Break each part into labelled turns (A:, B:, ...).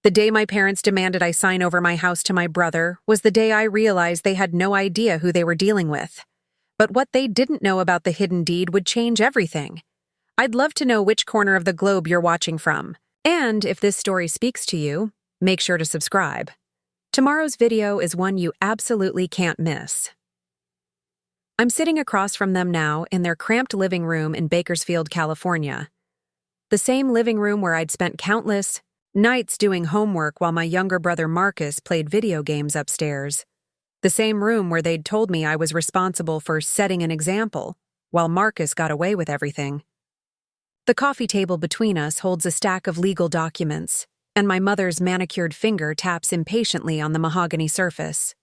A: The day my parents demanded I sign over my house to my brother was the day I realized they had no idea who they were dealing with. But what they didn't know about the hidden deed would change everything. I'd love to know which corner of the globe you're watching from. And if this story speaks to you, make sure to subscribe. Tomorrow's video is one you absolutely can't miss. I'm sitting across from them now in their cramped living room in Bakersfield, California. The same living room where I'd spent countless nights doing homework while my younger brother Marcus played video games upstairs. The same room where they'd told me I was responsible for setting an example, while Marcus got away with everything. The coffee table between us holds a stack of legal documents, and my mother's manicured finger taps impatiently on the mahogany surface.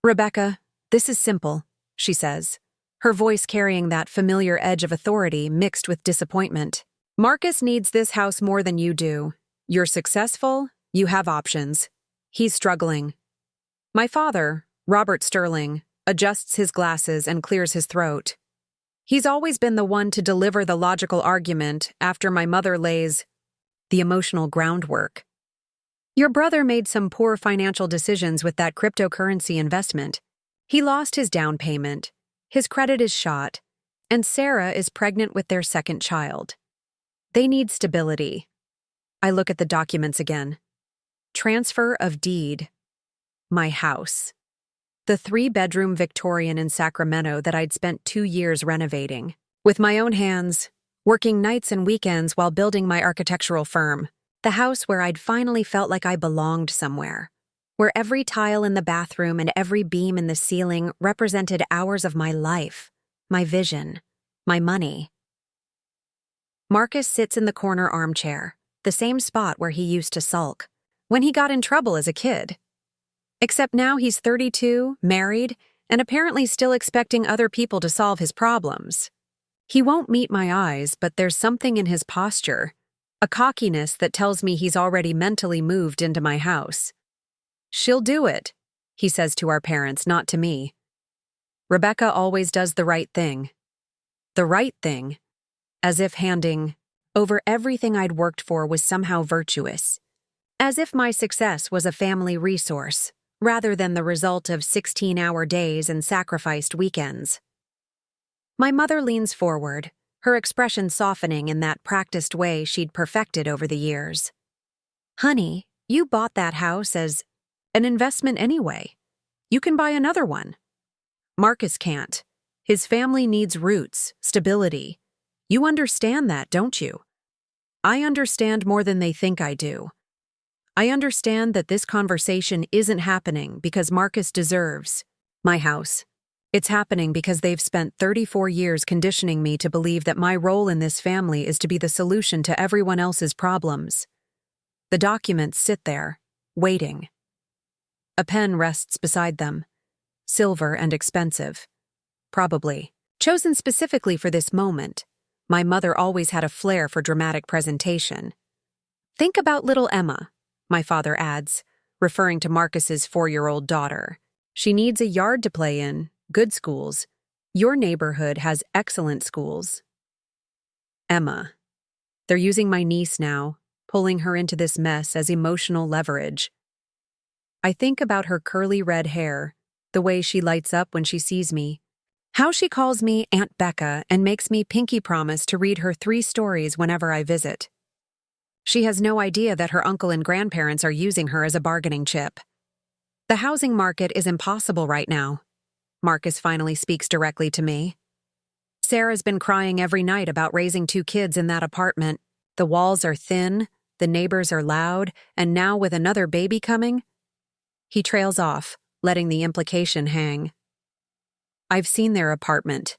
A: "Rebecca, this is simple," she says, her voice carrying that familiar edge of authority mixed with disappointment. "Marcus needs this house more than you do. You're successful, you have options. He's struggling." My father, Robert Sterling, adjusts his glasses and clears his throat. He's always been the one to deliver the logical argument after my mother lays the emotional groundwork. "Your brother made some poor financial decisions with that cryptocurrency investment. He lost his down payment, his credit is shot, and Sarah is pregnant with their second child. They need stability." I look at the documents again. Transfer of deed. My house. The 3-bedroom Victorian in Sacramento that I'd spent 2 years renovating. With my own hands, working nights and weekends while building my architectural firm. The house where I'd finally felt like I belonged somewhere. Where every tile in the bathroom and every beam in the ceiling represented hours of my life, my vision, my money. Marcus sits in the corner armchair, the same spot where he used to sulk, when he got in trouble as a kid. Except now he's 32, married, and apparently still expecting other people to solve his problems. He won't meet my eyes, but there's something in his posture, a cockiness that tells me he's already mentally moved into my house. "She'll do it," he says to our parents, not to me. "Rebecca always does the right thing." The right thing, as if handing over everything I'd worked for was somehow virtuous. As if my success was a family resource, rather than the result of 16-hour days and sacrificed weekends. My mother leans forward, her expression softening in that practiced way she'd perfected over the years. "Honey, you bought that house as an investment anyway. You can buy another one. Marcus can't. His family needs roots, stability. You understand that, don't you?" I understand more than they think I do. I understand that this conversation isn't happening because Marcus deserves my house. It's happening because they've spent 34 years conditioning me to believe that my role in this family is to be the solution to everyone else's problems. The documents sit there, waiting. A pen rests beside them, silver and expensive. Probably chosen specifically for this moment. My mother always had a flair for dramatic presentation. "Think about little Emma," my father adds, referring to Marcus's 4-year-old daughter. "She needs a yard to play in, good schools. Your neighborhood has excellent schools." Emma. They're using my niece now, pulling her into this mess as emotional leverage. I think about her curly red hair, the way she lights up when she sees me, how she calls me Aunt Becca and makes me pinky promise to read her 3 stories whenever I visit. She has no idea that her uncle and grandparents are using her as a bargaining chip. "The housing market is impossible right now." Marcus finally speaks directly to me. "Sarah's been crying every night about raising 2 kids in that apartment. The walls are thin, the neighbors are loud, and now with another baby coming." He trails off, letting the implication hang. I've seen their apartment.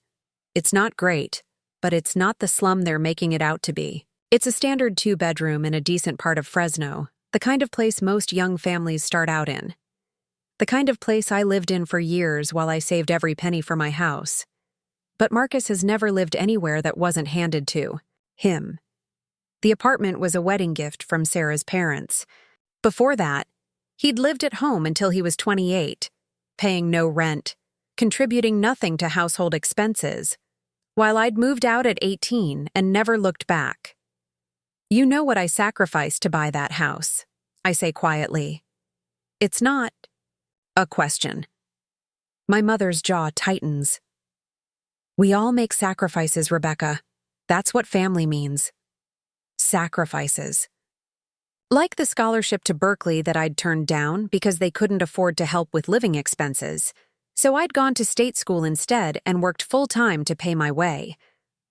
A: It's not great, but it's not the slum they're making it out to be. It's a standard 2-bedroom in a decent part of Fresno, the kind of place most young families start out in. The kind of place I lived in for years while I saved every penny for my house. But Marcus has never lived anywhere that wasn't handed to him. The apartment was a wedding gift from Sarah's parents. Before that, he'd lived at home until he was 28, paying no rent, contributing nothing to household expenses, while I'd moved out at 18 and never looked back. You know what I sacrificed to buy that house, I say quietly. It's not a question. My mother's jaw tightens. We all make sacrifices, Rebecca. That's what family means. Sacrifices. Like the scholarship to Berkeley that I'd turned down because they couldn't afford to help with living expenses. So I'd gone to state school instead and worked full-time to pay my way.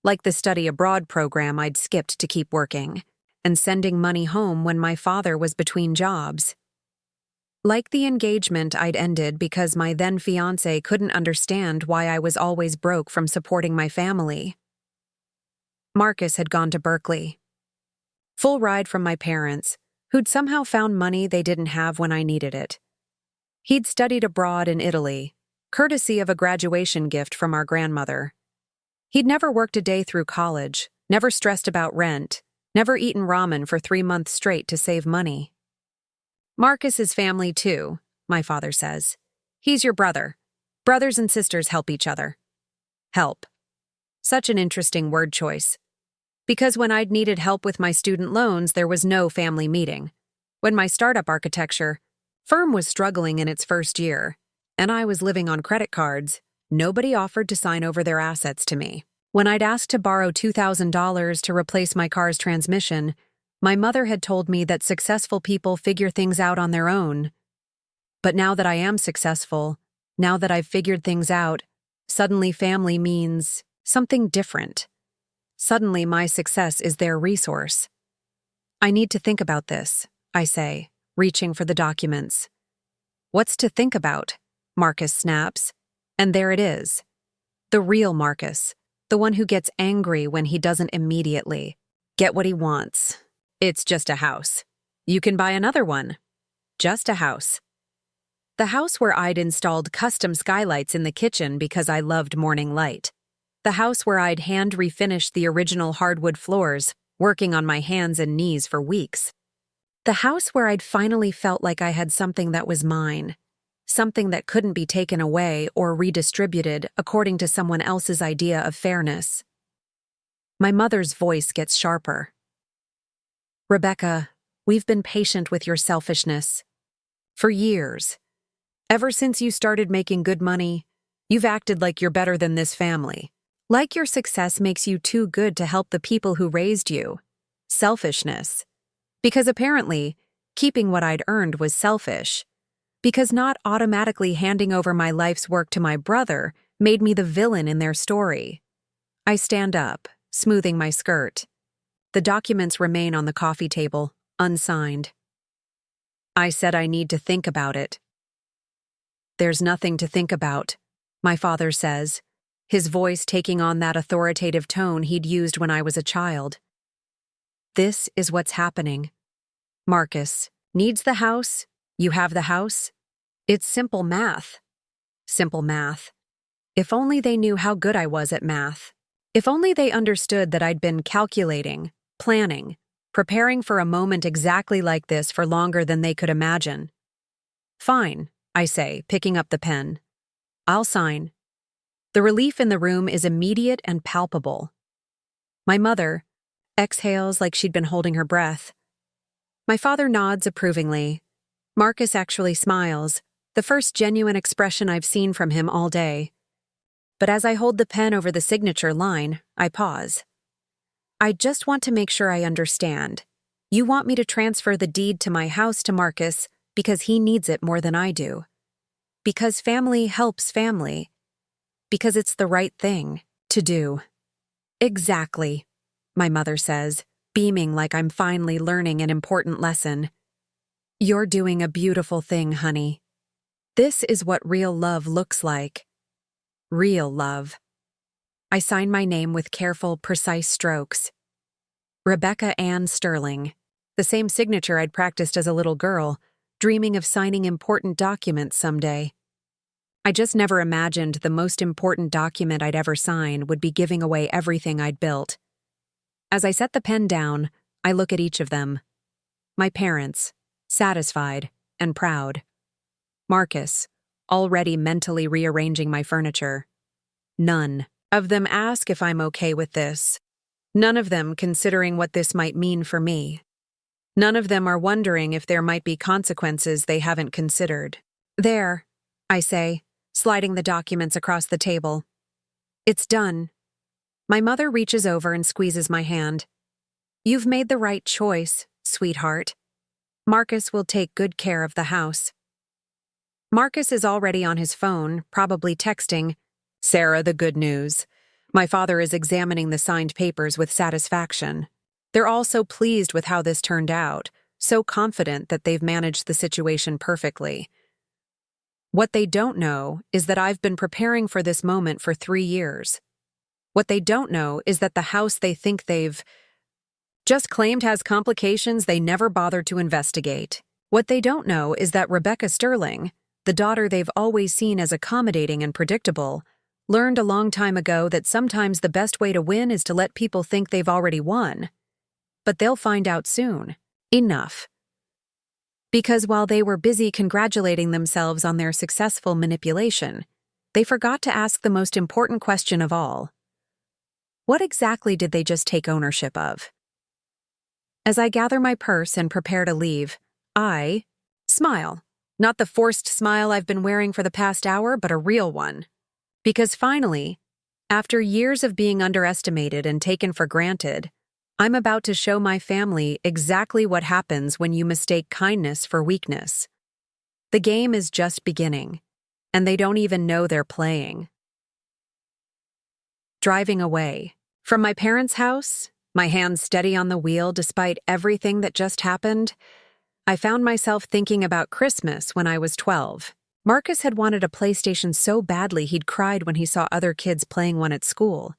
A: Like the study abroad program I'd skipped to keep working, and sending money home when my father was between jobs. Like the engagement I'd ended because my then-fiancé couldn't understand why I was always broke from supporting my family. Marcus had gone to Berkeley. Full ride from my parents, who'd somehow found money they didn't have when I needed it. He'd studied abroad in Italy, courtesy of a graduation gift from our grandmother. He'd never worked a day through college, never stressed about rent, never eaten ramen for 3 months straight to save money. Marcus is family too, my father says. He's your brother. Brothers and sisters help each other. Help. Such an interesting word choice. Because when I'd needed help with my student loans, there was no family meeting. When my startup architecture firm was struggling in its first year, and I was living on credit cards, nobody offered to sign over their assets to me. When I'd asked to borrow $2,000 to replace my car's transmission, my mother had told me that successful people figure things out on their own. But now that I am successful, now that I've figured things out, suddenly family means something different. Suddenly my success is their resource. I need to think about this, I say, reaching for the documents. What's to think about? Marcus snaps. And there it is. The real Marcus, the one who gets angry when he doesn't immediately get what he wants. It's just a house. You can buy another one. Just a house. The house where I'd installed custom skylights in the kitchen because I loved morning light. The house where I'd hand-refinished the original hardwood floors, working on my hands and knees for weeks. The house where I'd finally felt like I had something that was mine. Something that couldn't be taken away or redistributed according to someone else's idea of fairness. My mother's voice gets sharper. Rebecca, we've been patient with your selfishness. For years. Ever since you started making good money, you've acted like you're better than this family. Like your success makes you too good to help the people who raised you. Selfishness. Because apparently, keeping what I'd earned was selfish. Because not automatically handing over my life's work to my brother made me the villain in their story. I stand up, smoothing my skirt. The documents remain on the coffee table, unsigned. I said I need to think about it. There's nothing to think about, my father says, his voice taking on that authoritative tone he'd used when I was a child. This is what's happening. Marcus needs the house, you have the house. It's simple math. Simple math. If only they knew how good I was at math. If only they understood that I'd been calculating, planning, preparing for a moment exactly like this for longer than they could imagine. Fine, I say, picking up the pen. I'll sign. The relief in the room is immediate and palpable. My mother exhales like she'd been holding her breath. My father nods approvingly. Marcus actually smiles, the first genuine expression I've seen from him all day. But as I hold the pen over the signature line, I pause. I just want to make sure I understand. You want me to transfer the deed to my house to Marcus because he needs it more than I do. Because family helps family. Because it's the right thing to do. Exactly, my mother says, beaming like I'm finally learning an important lesson. You're doing a beautiful thing, honey. This is what real love looks like. Real love. I sign my name with careful, precise strokes. Rebecca Ann Sterling, the same signature I'd practiced as a little girl, dreaming of signing important documents someday. I just never imagined the most important document I'd ever sign would be giving away everything I'd built. As I set the pen down, I look at each of them. My parents, satisfied and proud. Marcus, already mentally rearranging my furniture. None of them ask if I'm okay with this. None of them considering what this might mean for me. None of them are wondering if there might be consequences they haven't considered. There, I say, sliding the documents across the table. It's done. My mother reaches over and squeezes my hand. You've made the right choice, sweetheart. Marcus will take good care of the house. Marcus is already on his phone, probably texting, Sarah, the good news. My father is examining the signed papers with satisfaction. They're all so pleased with how this turned out, so confident that they've managed the situation perfectly. What they don't know is that I've been preparing for this moment for 3 years. What they don't know is that the house they think they've just claimed has complications they never bothered to investigate. What they don't know is that Rebecca Sterling, the daughter they've always seen as accommodating and predictable, learned a long time ago that sometimes the best way to win is to let people think they've already won. But they'll find out soon. Enough. Because while they were busy congratulating themselves on their successful manipulation, they forgot to ask the most important question of all. What exactly did they just take ownership of? As I gather my purse and prepare to leave, I smile. Not the forced smile I've been wearing for the past hour, but a real one. Because finally, after years of being underestimated and taken for granted, I'm about to show my family exactly what happens when you mistake kindness for weakness. The game is just beginning, and they don't even know they're playing. Driving away. From my parents' house, my hands steady on the wheel despite everything that just happened, I found myself thinking about Christmas when I was 12. Marcus had wanted a PlayStation so badly he'd cried when he saw other kids playing one at school.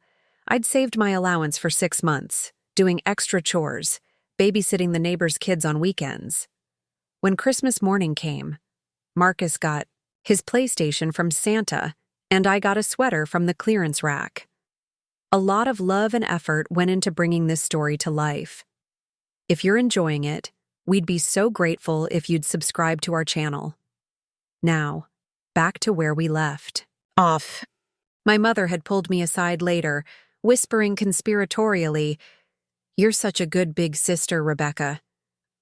A: I'd saved my allowance for 6 months, doing extra chores, babysitting the neighbors' kids on weekends. When Christmas morning came, Marcus got his PlayStation from Santa, and I got a sweater from the clearance rack. A lot of love and effort went into bringing this story to life. If you're enjoying it, we'd be so grateful if you'd subscribe to our channel. Now, back to where we left off. My mother had pulled me aside later, whispering conspiratorially, "You're such a good big sister, Rebecca.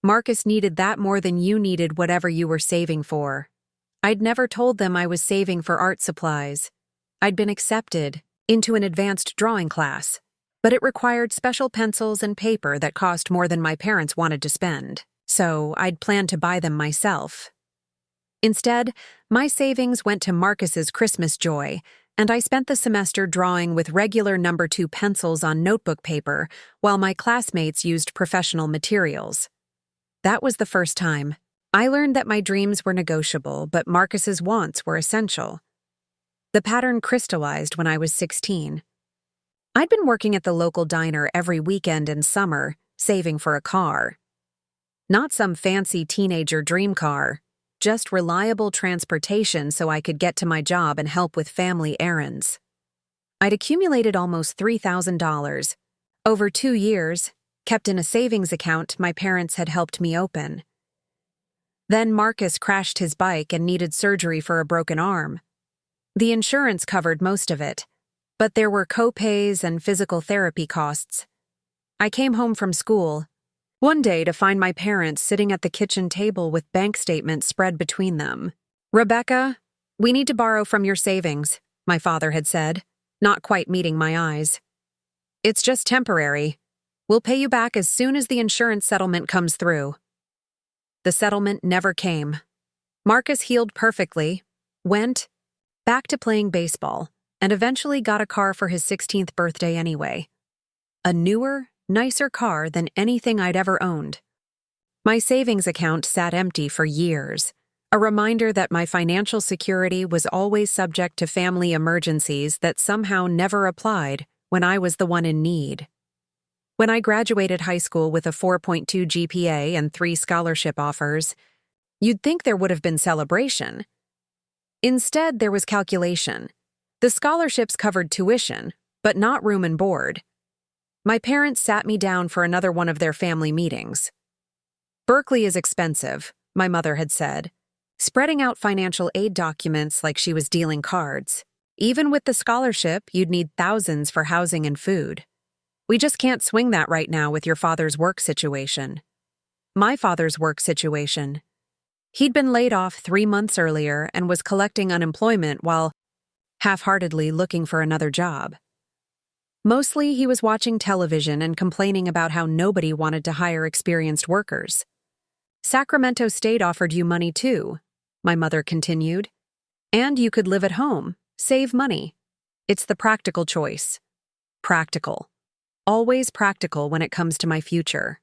A: Marcus needed that more than you needed whatever you were saving for." I'd never told them I was saving for art supplies. I'd been accepted into an advanced drawing class, but it required special pencils and paper that cost more than my parents wanted to spend, so I'd planned to buy them myself. Instead, my savings went to Marcus's Christmas joy, and I spent the semester drawing with regular number 2 pencils on notebook paper while my classmates used professional materials. That was the first time I learned that my dreams were negotiable, but Marcus's wants were essential. The pattern crystallized when I was 16. I'd been working at the local diner every weekend and summer, saving for a car. Not some fancy teenager dream car, just reliable transportation so I could get to my job and help with family errands. I'd accumulated almost $3,000. Over 2 years, kept in a savings account my parents had helped me open. Then Marcus crashed his bike and needed surgery for a broken arm. The insurance covered most of it, but there were co-pays and physical therapy costs. I came home from school one day to find my parents sitting at the kitchen table with bank statements spread between them. "Rebecca, we need to borrow from your savings," my father had said, not quite meeting my eyes. "It's just temporary. We'll pay you back as soon as the insurance settlement comes through." The settlement never came. Marcus healed perfectly, went back to playing baseball, and eventually got a car for his 16th birthday anyway. A newer, nicer car than anything I'd ever owned. My savings account sat empty for years, a reminder that my financial security was always subject to family emergencies that somehow never applied when I was the one in need. When I graduated high school with a 4.2 GPA and 3 scholarship offers, you'd think there would have been celebration. Instead, there was calculation. The scholarships covered tuition, but not room and board. My parents sat me down for another one of their family meetings. "Berkeley is expensive," my mother had said, spreading out financial aid documents like she was dealing cards. "Even with the scholarship, you'd need thousands for housing and food." We just can't swing that right now with your father's work situation. My father's work situation. He'd been laid off 3 months earlier and was collecting unemployment while half-heartedly looking for another job. Mostly, he was watching television and complaining about how nobody wanted to hire experienced workers. Sacramento State offered you money too, my mother continued. And you could live at home, save money. It's the practical choice. Practical. Always practical when it comes to my future.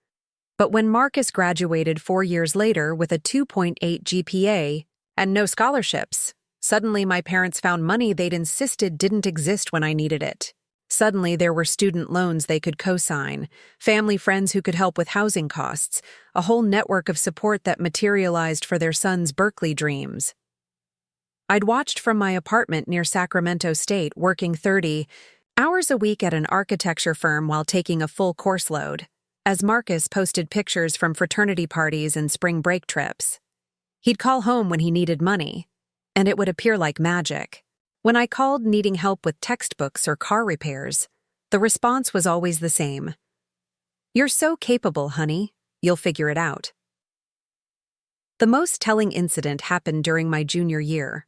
A: But when Marcus graduated 4 years later with a 2.8 GPA and no scholarships, suddenly my parents found money they'd insisted didn't exist when I needed it. Suddenly there were student loans they could co-sign, family friends who could help with housing costs, a whole network of support that materialized for their son's Berkeley dreams. I'd watched from my apartment near Sacramento State working 30 hours a week at an architecture firm while taking a full course load, as Marcus posted pictures from fraternity parties and spring break trips. He'd call home when he needed money, and it would appear like magic. When I called needing help with textbooks or car repairs, the response was always the same. "You're so capable, honey. You'll figure it out." The most telling incident happened during my junior year.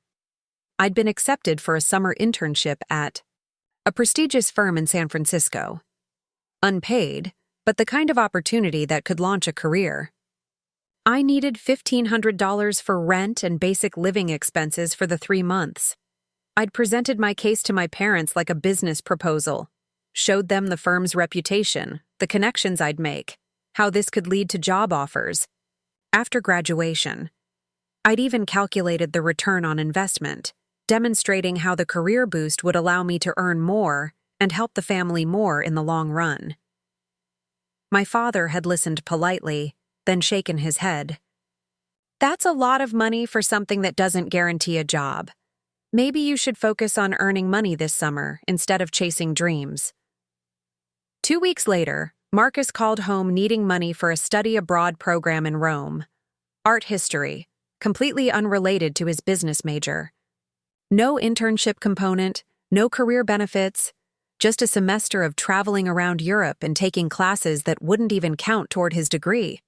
A: I'd been accepted for a summer internship at a prestigious firm in San Francisco. Unpaid, but the kind of opportunity that could launch a career. I needed $1,500 for rent and basic living expenses for the 3 months. I'd presented my case to my parents like a business proposal, showed them the firm's reputation, the connections I'd make, how this could lead to job offers. After graduation, I'd even calculated the return on investment, demonstrating how the career boost would allow me to earn more and help the family more in the long run. My father had listened politely, then shaken his head. "That's a lot of money for something that doesn't guarantee a job. Maybe you should focus on earning money this summer instead of chasing dreams." 2 weeks later, Marcus called home needing money for a study abroad program in Rome. Art history, completely unrelated to his business major. No internship component, no career benefits, just a semester of traveling around Europe and taking classes that wouldn't even count toward his degree.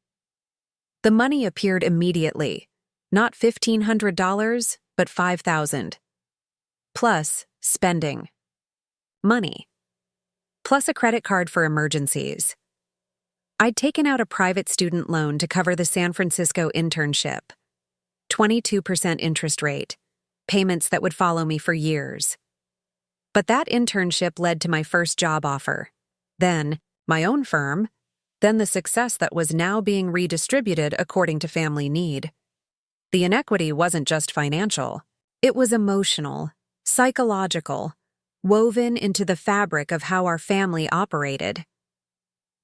A: The money appeared immediately, not $1,500, but $5,000. Plus spending. Money. Plus a credit card for emergencies. I'd taken out a private student loan to cover the San Francisco internship. 22% interest rate. Payments that would follow me for years. But that internship led to my first job offer. Then, my own firm. Then the success that was now being redistributed according to family need. The inequity wasn't just financial. It was emotional, psychological, woven into the fabric of how our family operated.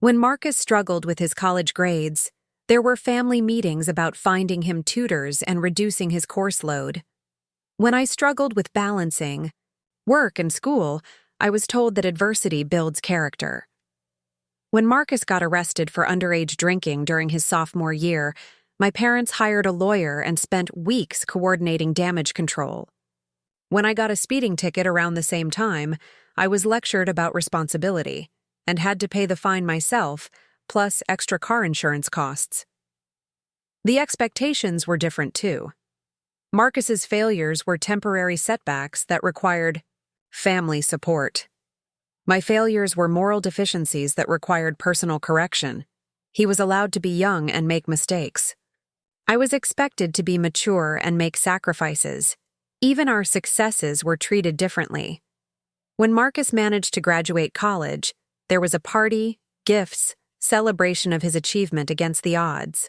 A: When Marcus struggled with his college grades, there were family meetings about finding him tutors and reducing his course load. When I struggled with balancing work and school, I was told that adversity builds character. When Marcus got arrested for underage drinking during his sophomore year, my parents hired a lawyer and spent weeks coordinating damage control. When I got a speeding ticket around the same time, I was lectured about responsibility and had to pay the fine myself, plus extra car insurance costs. The expectations were different too. Marcus's failures were temporary setbacks that required family support. My failures were moral deficiencies that required personal correction. He was allowed to be young and make mistakes. I was expected to be mature and make sacrifices. Even our successes were treated differently. When Marcus managed to graduate college, there was a party, gifts, celebration of his achievement against the odds.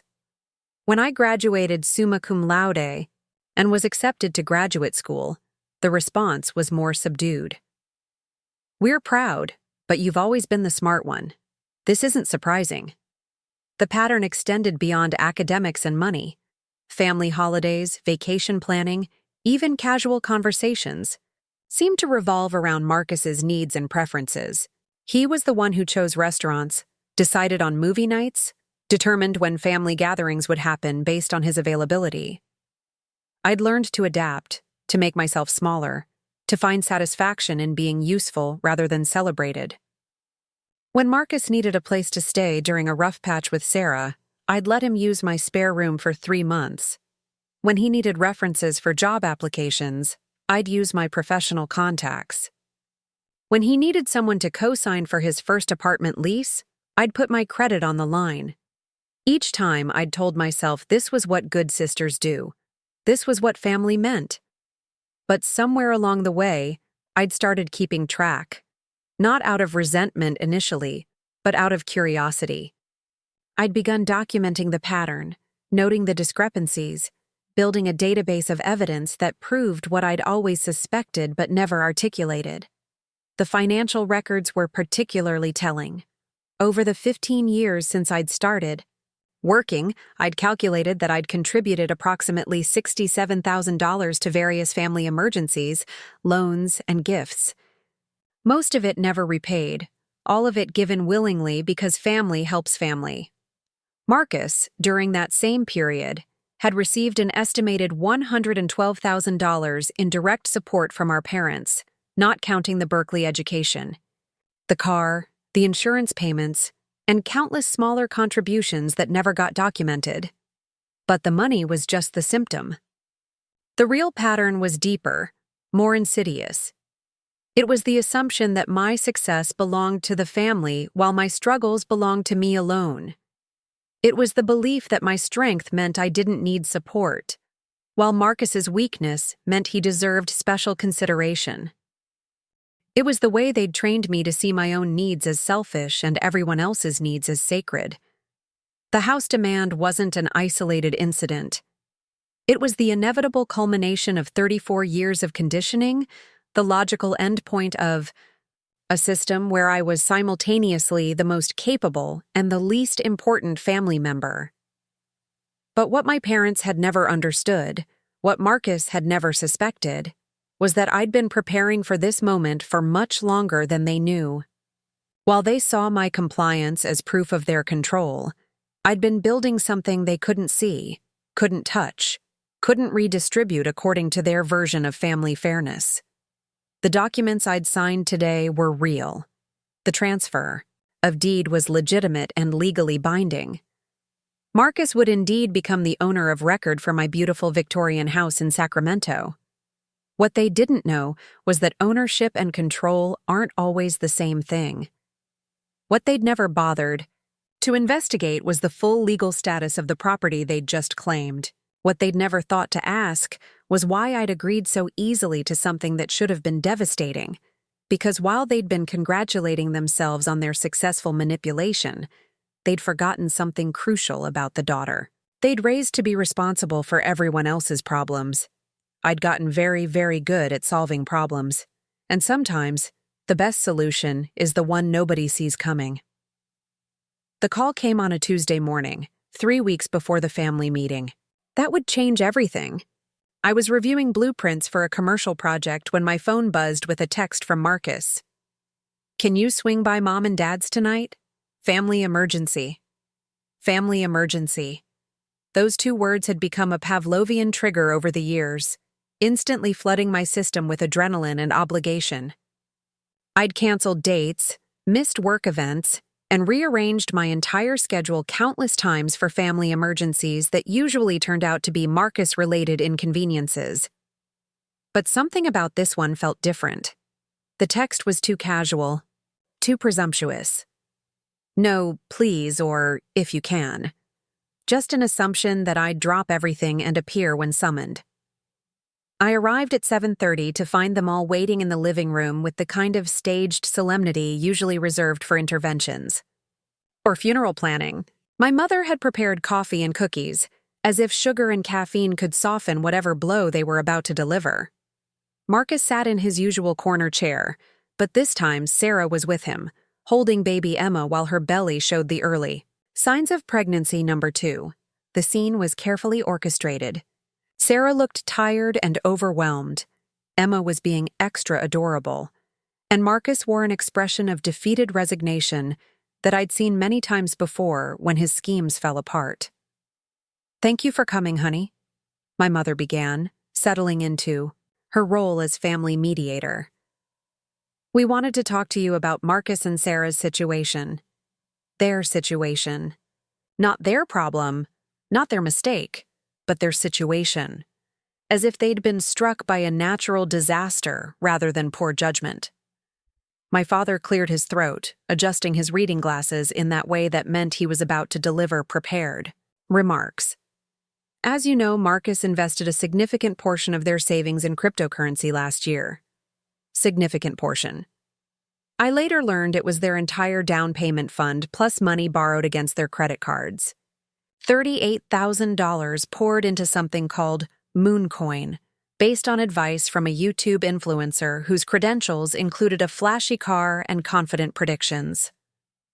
A: When I graduated summa cum laude and was accepted to graduate school, the response was more subdued. "We're proud, but you've always been the smart one. This isn't surprising." The pattern extended beyond academics and money. Family holidays, vacation planning, even casual conversations seemed to revolve around Marcus's needs and preferences. He was the one who chose restaurants, decided on movie nights, determined when family gatherings would happen based on his availability. I'd learned to adapt, to make myself smaller, to find satisfaction in being useful rather than celebrated. When Marcus needed a place to stay during a rough patch with Sarah, I'd let him use my spare room for 3 months. When he needed references for job applications, I'd use my professional contacts. When he needed someone to co-sign for his first apartment lease, I'd put my credit on the line. Each time I'd told myself this was what good sisters do. This was what family meant. But somewhere along the way, I'd started keeping track. Not out of resentment initially, but out of curiosity. I'd begun documenting the pattern, noting the discrepancies, building a database of evidence that proved what I'd always suspected but never articulated. The financial records were particularly telling. Over the 15 years since I'd started working, I'd calculated that I'd contributed approximately $67,000 to various family emergencies, loans, and gifts. Most of it never repaid, all of it given willingly because family helps family. Marcus, during that same period, had received an estimated $112,000 in direct support from our parents, not counting the Berkeley education. The car, the insurance payments, and countless smaller contributions that never got documented. But the money was just the symptom. The real pattern was deeper, more insidious. It was the assumption that my success belonged to the family while my struggles belonged to me alone. It was the belief that my strength meant I didn't need support, while Marcus's weakness meant he deserved special consideration. It was the way they'd trained me to see my own needs as selfish and everyone else's needs as sacred. The house demand wasn't an isolated incident. It was the inevitable culmination of 34 years of conditioning, the logical endpoint of a system where I was simultaneously the most capable and the least important family member. But what my parents had never understood, what Marcus had never suspected, was that I'd been preparing for this moment for much longer than they knew. While they saw my compliance as proof of their control, I'd been building something they couldn't see, couldn't touch, couldn't redistribute according to their version of family fairness. The documents I'd signed today were real. The transfer of deed was legitimate and legally binding. Marcus would indeed become the owner of record for my beautiful Victorian house in Sacramento. What they didn't know was that ownership and control aren't always the same thing. What they'd never bothered to investigate was the full legal status of the property they'd just claimed. What they'd never thought to ask was why I'd agreed so easily to something that should have been devastating, because while they'd been congratulating themselves on their successful manipulation, they'd forgotten something crucial about the daughter. They'd raised to be responsible for everyone else's problems. I'd gotten very, very good at solving problems, and sometimes the best solution is the one nobody sees coming. The call came on a Tuesday morning, 3 weeks before the family meeting. That would change everything. I was reviewing blueprints for a commercial project when my phone buzzed with a text from Marcus. "Can you swing by Mom and Dad's tonight? Family emergency." Family emergency. Those 2 words had become a Pavlovian trigger over the years, instantly flooding my system with adrenaline and obligation. I'd canceled dates, missed work events, and rearranged my entire schedule countless times for family emergencies that usually turned out to be Marcus-related inconveniences. But something about this one felt different. The text was too casual, too presumptuous. No, please, or if you can. Just an assumption that I'd drop everything and appear when summoned. I arrived at 7:30 to find them all waiting in the living room with the kind of staged solemnity usually reserved for interventions. Or funeral planning. My mother had prepared coffee and cookies, as if sugar and caffeine could soften whatever blow they were about to deliver. Marcus sat in his usual corner chair, but this time Sarah was with him, holding baby Emma while her belly showed the early signs of pregnancy number 2. The scene was carefully orchestrated. Sarah looked tired and overwhelmed. Emma was being extra adorable. And Marcus wore an expression of defeated resignation that I'd seen many times before when his schemes fell apart. "Thank you for coming, honey," my mother began, settling into her role as family mediator. We wanted to talk to you about Marcus and Sarah's situation. Their situation. Not their problem, not their mistake, but their situation. As if they'd been struck by a natural disaster rather than poor judgment. My father cleared his throat, adjusting his reading glasses in that way that meant he was about to deliver prepared remarks. As you know, Marcus invested a significant portion of their savings in cryptocurrency last year. Significant portion. I later learned it was their entire down payment fund plus money borrowed against their credit cards. $38,000 poured into something called Mooncoin, based on advice from a YouTube influencer whose credentials included a flashy car and confident predictions.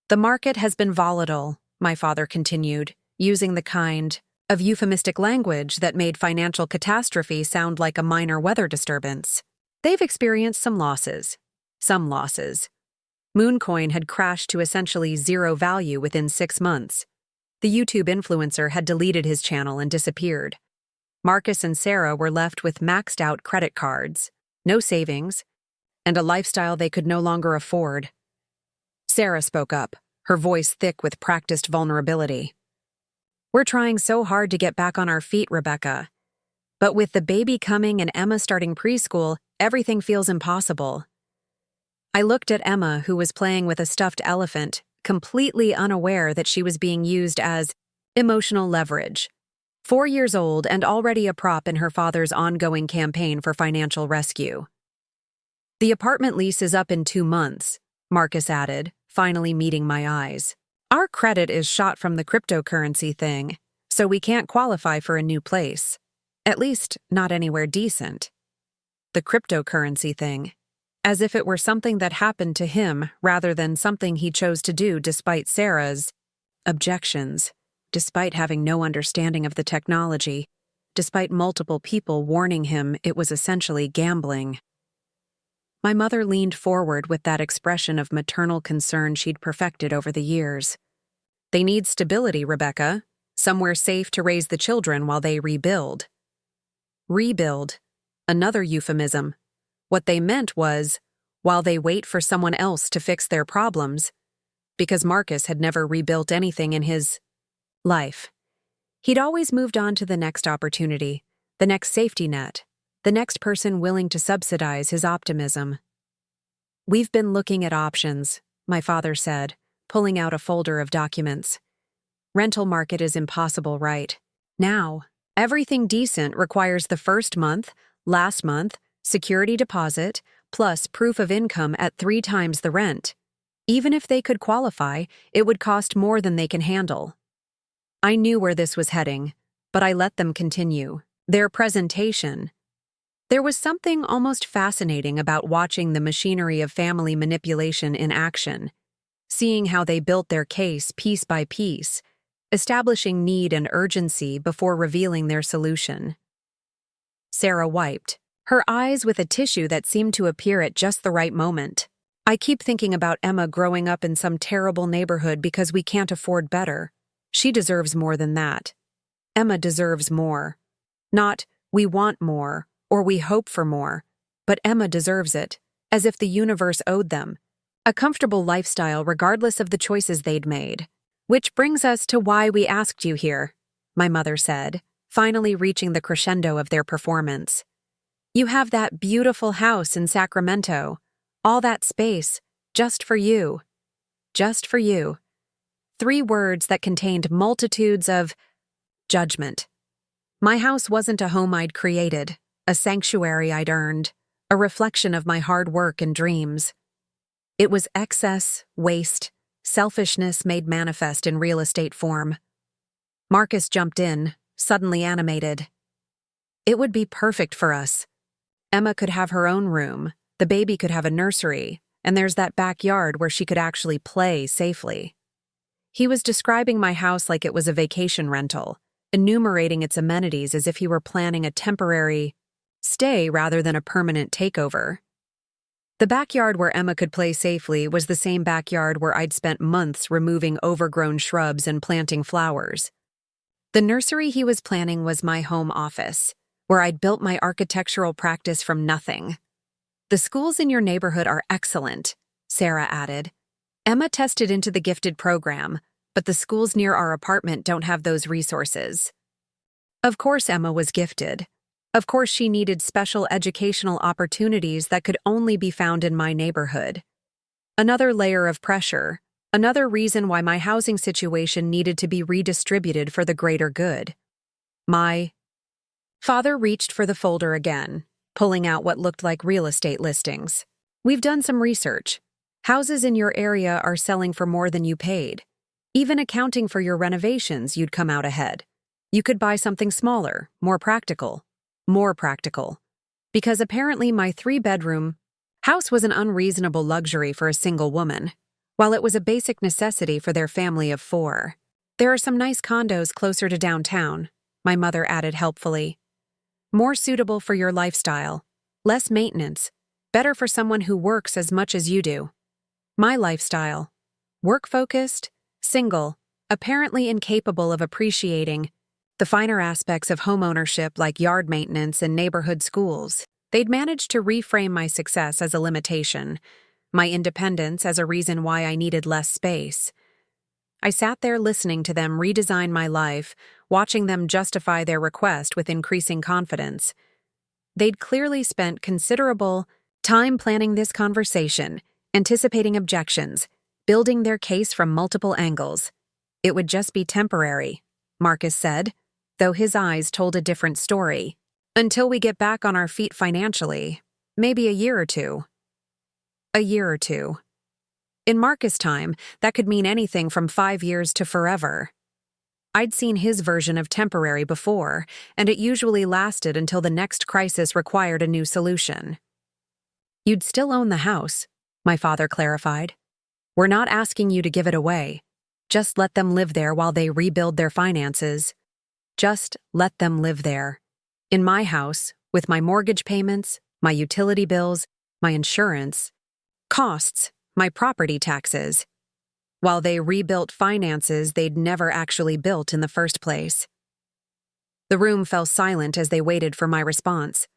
A: The market has been volatile, my father continued, using the kind of euphemistic language that made financial catastrophe sound like a minor weather disturbance. They've experienced some losses. Some losses. Mooncoin had crashed to essentially zero value within 6 months. The YouTube influencer had deleted his channel and disappeared. Marcus and Sarah were left with maxed-out credit cards, no savings, and a lifestyle they could no longer afford. Sarah spoke up, her voice thick with practiced vulnerability. "We're trying so hard to get back on our feet, Rebecca. But with the baby coming and Emma starting preschool, everything feels impossible." I looked at Emma, who was playing with a stuffed elephant, completely unaware that she was being used as emotional leverage. 4 years old and already a prop in her father's ongoing campaign for financial rescue. "The apartment lease is up in 2 months, Marcus added, finally meeting my eyes. "Our credit is shot from the cryptocurrency thing, so we can't qualify for a new place. At least, not anywhere decent." The cryptocurrency thing. As if it were something that happened to him rather than something he chose to do despite Sarah's objections. Despite having no understanding of the technology, despite multiple people warning him it was essentially gambling. My mother leaned forward with that expression of maternal concern she'd perfected over the years. "They need stability, Rebecca, somewhere safe to raise the children while they rebuild." Rebuild, another euphemism. What they meant was, while they wait for someone else to fix their problems, because Marcus had never rebuilt anything in his life. He'd always moved on to the next opportunity, the next safety net, the next person willing to subsidize his optimism. "We've been looking at options," my father said, pulling out a folder of documents. "Rental market is impossible right now. Everything decent requires the first month, last month, security deposit, plus proof of income at 3 times the rent. Even if they could qualify, it would cost more than they can handle." I knew where this was heading, but I let them continue. Their presentation. There was something almost fascinating about watching the machinery of family manipulation in action, seeing how they built their case piece by piece, establishing need and urgency before revealing their solution. Sarah wiped, her eyes with a tissue that seemed to appear at just the right moment. "I keep thinking about Emma growing up in some terrible neighborhood because we can't afford better. She deserves more than that. Emma deserves more. Not, we want more, or we hope for more, but Emma deserves it, as if the universe owed them. A comfortable lifestyle regardless of the choices they'd made. Which brings us to why we asked you here," my mother said, finally reaching the crescendo of their performance. "You have that beautiful house in Sacramento, all that space, just for you. Just for you." 3 words that contained multitudes of judgment. My house wasn't a home I'd created, a sanctuary I'd earned, a reflection of my hard work and dreams. It was excess, waste, selfishness made manifest in real estate form. Marcus jumped in, suddenly animated. "It would be perfect for us. Emma could have her own room, the baby could have a nursery, and there's that backyard where she could actually play safely." He was describing my house like it was a vacation rental, enumerating its amenities as if he were planning a temporary stay rather than a permanent takeover. The backyard where Emma could play safely was the same backyard where I'd spent months removing overgrown shrubs and planting flowers. The nursery he was planning was my home office, where I'd built my architectural practice from nothing. The schools in your neighborhood are excellent, Sarah added. Emma tested into the gifted program, but the schools near our apartment don't have those resources. Of course Emma was gifted. Of course she needed special educational opportunities that could only be found in my neighborhood. Another layer of pressure, another reason why my housing situation needed to be redistributed for the greater good. My father reached for the folder again, pulling out what looked like real estate listings. We've done some research. Houses in your area are selling for more than you paid. Even accounting for your renovations, you'd come out ahead. You could buy something smaller, more practical. Because apparently my 3-bedroom house was an unreasonable luxury for a single woman, while it was a basic necessity for their family of 4. There are some nice condos closer to downtown, my mother added helpfully. More suitable for your lifestyle, less maintenance, better for someone who works as much as you do. My lifestyle, work-focused, single, apparently incapable of appreciating the finer aspects of homeownership like yard maintenance and neighborhood schools. They'd managed to reframe my success as a limitation, my independence as a reason why I needed less space. I sat there listening to them redesign my life, watching them justify their request with increasing confidence. They'd clearly spent considerable time planning this conversation, anticipating objections, building their case from multiple angles. It would just be temporary, Marcus said, though his eyes told a different story. Until we get back on our feet financially, maybe a year or two. A year or two. In Marcus' time, that could mean anything from 5 years to forever. I'd seen his version of temporary before, and it usually lasted until the next crisis required a new solution. You'd still own the house, my father clarified. We're not asking you to give it away. Just let them live there while they rebuild their finances. Just let them live there. In my house, with my mortgage payments, my utility bills, my insurance, costs, my property taxes, while they rebuilt finances they'd never actually built in the first place. The room fell silent as they waited for my response.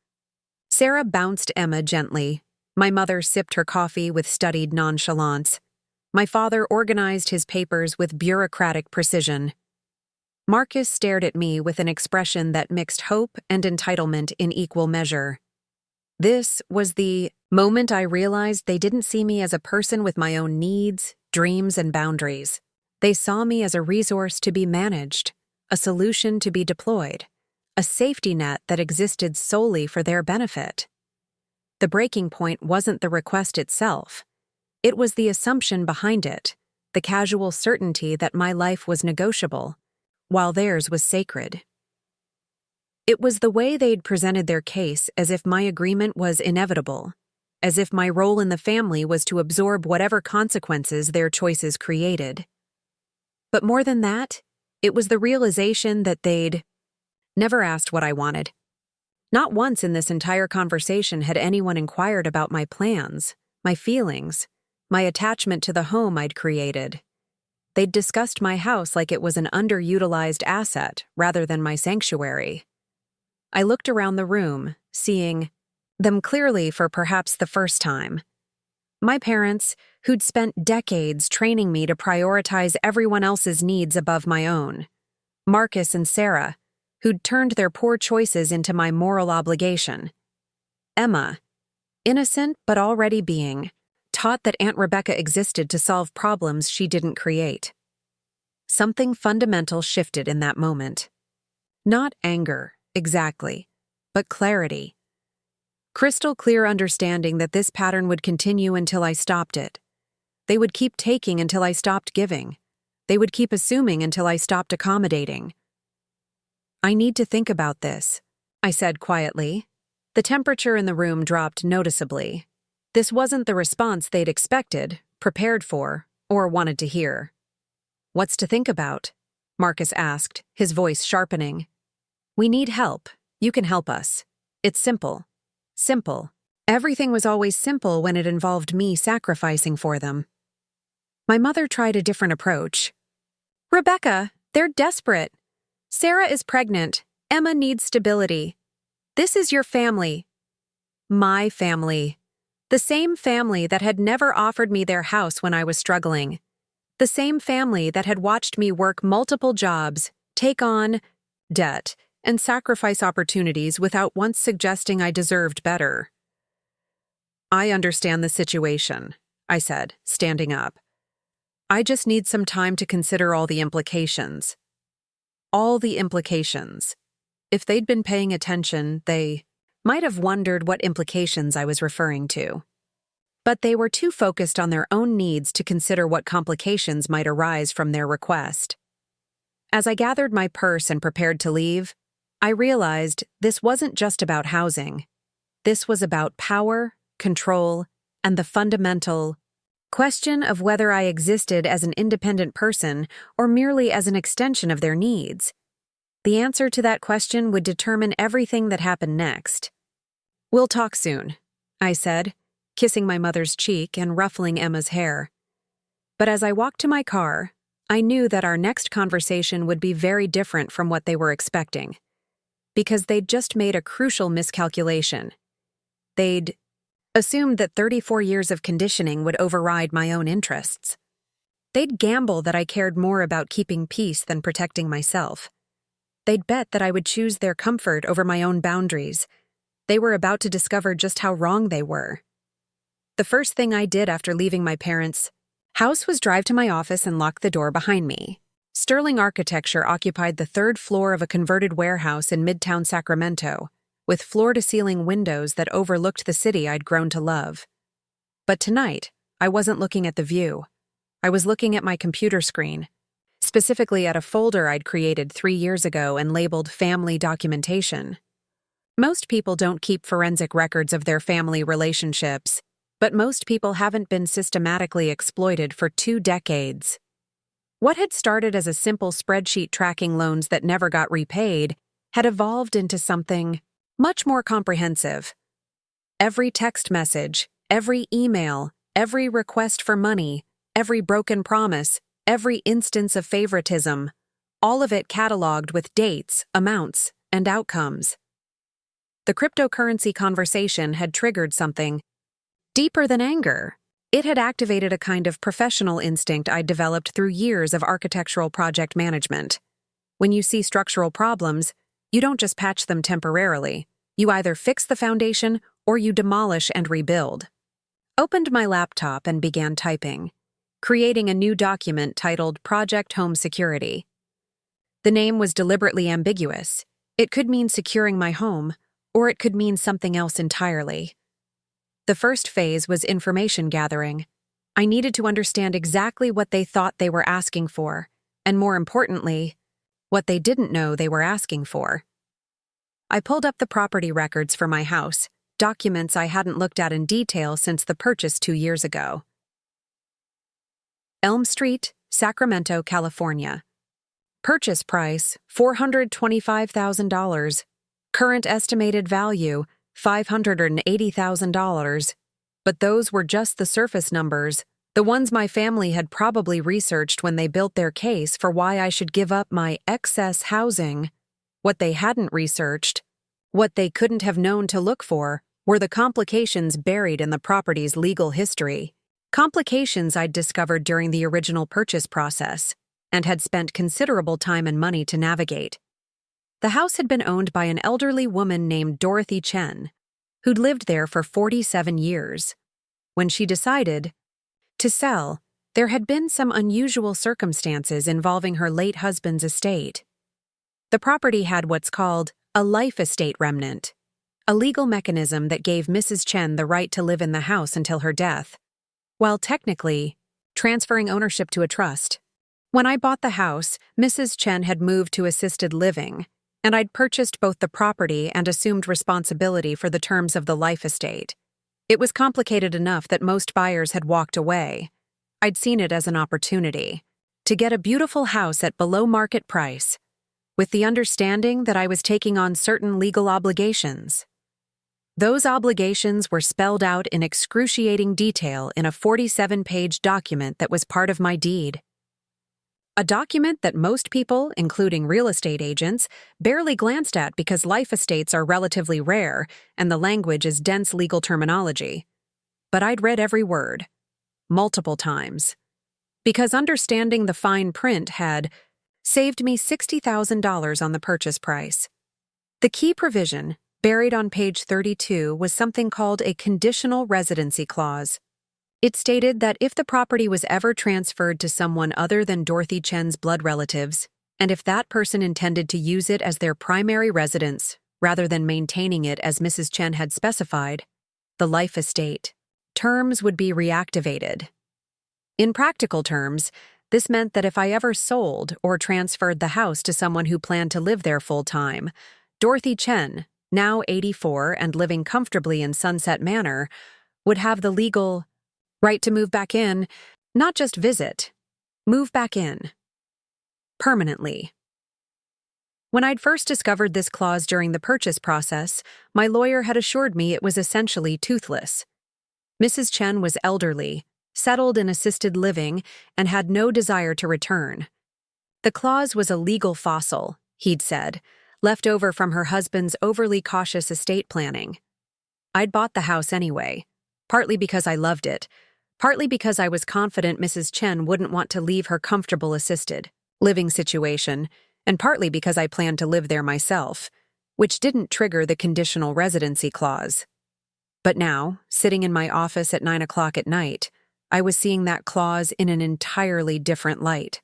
A: Sarah bounced Emma gently. My mother sipped her coffee with studied nonchalance. My father organized his papers with bureaucratic precision. Marcus stared at me with an expression that mixed hope and entitlement in equal measure. This was the moment I realized they didn't see me as a person with my own needs, dreams, and boundaries. They saw me as a resource to be managed, a solution to be deployed, a safety net that existed solely for their benefit. The breaking point wasn't the request itself. It was the assumption behind it, the casual certainty that my life was negotiable, while theirs was sacred. It was the way they'd presented their case as if my agreement was inevitable, as if my role in the family was to absorb whatever consequences their choices created. But more than that, it was the realization that they'd never asked what I wanted. Not once in this entire conversation had anyone inquired about my plans, my feelings, my attachment to the home I'd created. They'd discussed my house like it was an underutilized asset rather than my sanctuary. I looked around the room, seeing them clearly for perhaps the first time. My parents, who'd spent decades training me to prioritize everyone else's needs above my own. Marcus and Sarah, who'd turned their poor choices into my moral obligation. Emma, innocent but already being, taught that Aunt Rebecca existed to solve problems she didn't create. Something fundamental shifted in that moment. Not anger, exactly, but clarity. Crystal clear understanding that this pattern would continue until I stopped it. They would keep taking until I stopped giving. They would keep assuming until I stopped accommodating. I need to think about this, I said quietly. The temperature in the room dropped noticeably. This wasn't the response they'd expected, prepared for, or wanted to hear. What's to think about? Marcus asked, his voice sharpening. We need help. You can help us. It's simple. Simple. Everything was always simple when it involved me sacrificing for them. My mother tried a different approach. Rebecca, they're desperate. Sarah is pregnant. Emma needs stability. This is your family. My family. The same family that had never offered me their house when I was struggling. The same family that had watched me work multiple jobs, take on debt, and sacrifice opportunities without once suggesting I deserved better. "I understand the situation," I said, standing up. "I just need some time to consider all the implications." All the implications. If they'd been paying attention, they might have wondered what implications I was referring to. But they were too focused on their own needs to consider what complications might arise from their request. As I gathered my purse and prepared to leave, I realized this wasn't just about housing. This was about power, control, and the fundamental question of whether I existed as an independent person or merely as an extension of their needs. The answer to that question would determine everything that happened next. "We'll talk soon," I said, kissing my mother's cheek and ruffling Emma's hair. But as I walked to my car, I knew that our next conversation would be very different from what they were expecting. Because they'd just made a crucial miscalculation. They'd assumed that 34 years of conditioning would override my own interests. They'd gamble that I cared more about keeping peace than protecting myself. They'd bet that I would choose their comfort over my own boundaries. They were about to discover just how wrong they were. The first thing I did after leaving my parents' house was drive to my office and lock the door behind me. Sterling architecture occupied the third floor of a converted warehouse in Midtown Sacramento, with floor-to-ceiling windows that overlooked the city I'd grown to love. But tonight, I wasn't looking at the view. I was looking at my computer screen, specifically at a folder I'd created 3 years ago and labeled Family Documentation. Most people don't keep forensic records of their family relationships, but most people haven't been systematically exploited for 2 decades. What had started as a simple spreadsheet tracking loans that never got repaid had evolved into something much more comprehensive. Every text message, every email, every request for money, every broken promise, every instance of favoritism, all of it cataloged with dates, amounts, and outcomes. The cryptocurrency conversation had triggered something deeper than anger. It had activated a kind of professional instinct I'd developed through years of architectural project management. When you see structural problems, you don't just patch them temporarily. You either fix the foundation or you demolish and rebuild. Opened my laptop and began typing, creating a new document titled Project Home Security. The name was deliberately ambiguous. It could mean securing my home, or it could mean something else entirely. The first phase was information gathering. I needed to understand exactly what they thought they were asking for, and more importantly, what they didn't know they were asking for. I pulled up the property records for my house, documents I hadn't looked at in detail since the purchase 2 years ago. Elm Street, Sacramento, California. Purchase price, $425,000. Current estimated value, $580,000. But those were just the surface numbers, the ones my family had probably researched when they built their case for why I should give up my excess housing. What they hadn't researched, what they couldn't have known to look for, were the complications buried in the property's legal history. Complications I'd discovered during the original purchase process, and had spent considerable time and money to navigate. The house had been owned by an elderly woman named Dorothy Chen, who'd lived there for 47 years. When she decided to sell, there had been some unusual circumstances involving her late husband's estate. The property had what's called a life estate remnant, a legal mechanism that gave Mrs. Chen the right to live in the house until her death, while technically transferring ownership to a trust. When I bought the house, Mrs. Chen had moved to assisted living, and I'd purchased both the property and assumed responsibility for the terms of the life estate. It was complicated enough that most buyers had walked away. I'd seen it as an opportunity to get a beautiful house at below market price, with the understanding that I was taking on certain legal obligations. Those obligations were spelled out in excruciating detail in a 47-page document that was part of my deed. A document that most people, including real estate agents, barely glanced at because life estates are relatively rare and the language is dense legal terminology. but I'd read every word, multiple times, because understanding the fine print had saved me $60,000 on the purchase price. The key provision, buried on page 32, was something called a conditional residency clause. It stated that if the property was ever transferred to someone other than Dorothy Chen's blood relatives, and if that person intended to use it as their primary residence rather than maintaining it as Mrs. Chen had specified, the life estate terms would be reactivated. In practical terms, this meant that if I ever sold or transferred the house to someone who planned to live there full-time, Dorothy Chen, now 84 and living comfortably in Sunset Manor, would have the legal right to move back in, not just visit, move back in. Permanently. When I'd first discovered this clause during the purchase process, my lawyer had assured me it was essentially toothless. Mrs. Chen was elderly, settled in assisted living, and had no desire to return. The clause was a legal fossil, he'd said, left over from her husband's overly cautious estate planning. I'd bought the house anyway, partly because I loved it, partly because I was confident Mrs. Chen wouldn't want to leave her comfortable assisted living situation, and partly because I planned to live there myself, which didn't trigger the conditional residency clause. But now, sitting in my office at 9 o'clock at night, I was seeing that clause in an entirely different light.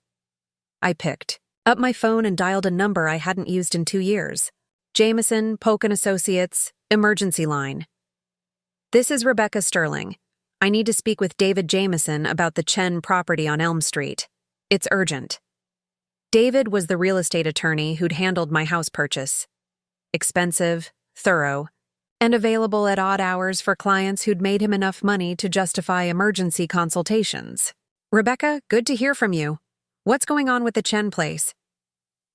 A: I picked up my phone and dialed a number I hadn't used in 2 years. Jameson, Polk & Associates, emergency line. This is Rebecca Sterling. I need to speak with David Jameson about the Chen property on Elm Street. It's urgent. David was the real estate attorney who'd handled my house purchase. Expensive, thorough, and available at odd hours for clients who'd made him enough money to justify emergency consultations. Rebecca, good to hear from you. What's going on with the Chen place?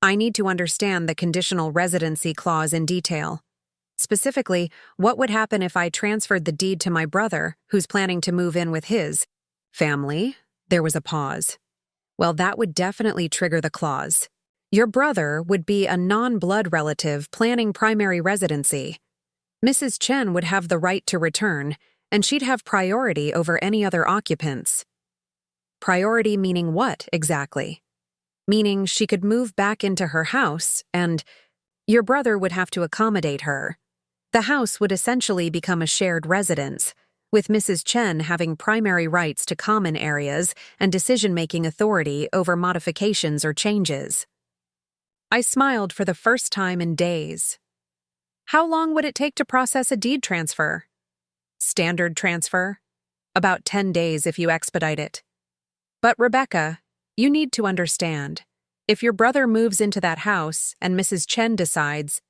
A: I need to understand the conditional residency clause in detail. Specifically, what would happen if I transferred the deed to my brother, who's planning to move in with his family? There was a pause. Well, that would definitely trigger the clause. Your brother would be a non-blood relative planning primary residency. Mrs. Chen would have the right to return, and she'd have priority over any other occupants. Priority meaning what, exactly? Meaning she could move back into her house, and your brother would have to accommodate her. The house would essentially become a shared residence, with Mrs. Chen having primary rights to common areas and decision-making authority over modifications or changes. I smiled for the first time in days. How long would it take to process a deed transfer? Standard transfer? About 10 days if you expedite it. But Rebecca, you need to understand, if your brother moves into that house and Mrs. Chen decides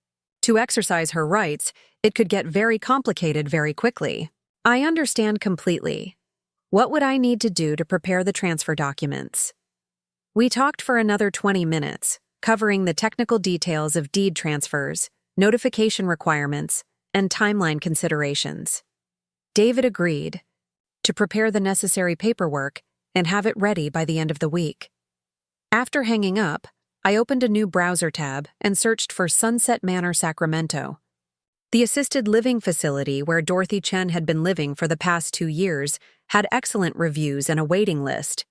A: to exercise her rights, it could get very complicated very quickly. I understand completely. What would I need to do to prepare the transfer documents? We talked for another 20 minutes, covering the technical details of deed transfers, notification requirements, and timeline considerations. David agreed to prepare the necessary paperwork and have it ready by the end of the week. After hanging up, I opened a new browser tab and searched for Sunset Manor, Sacramento. The assisted living facility where Dorothy Chen had been living for the past 2 years had excellent reviews and a waiting list.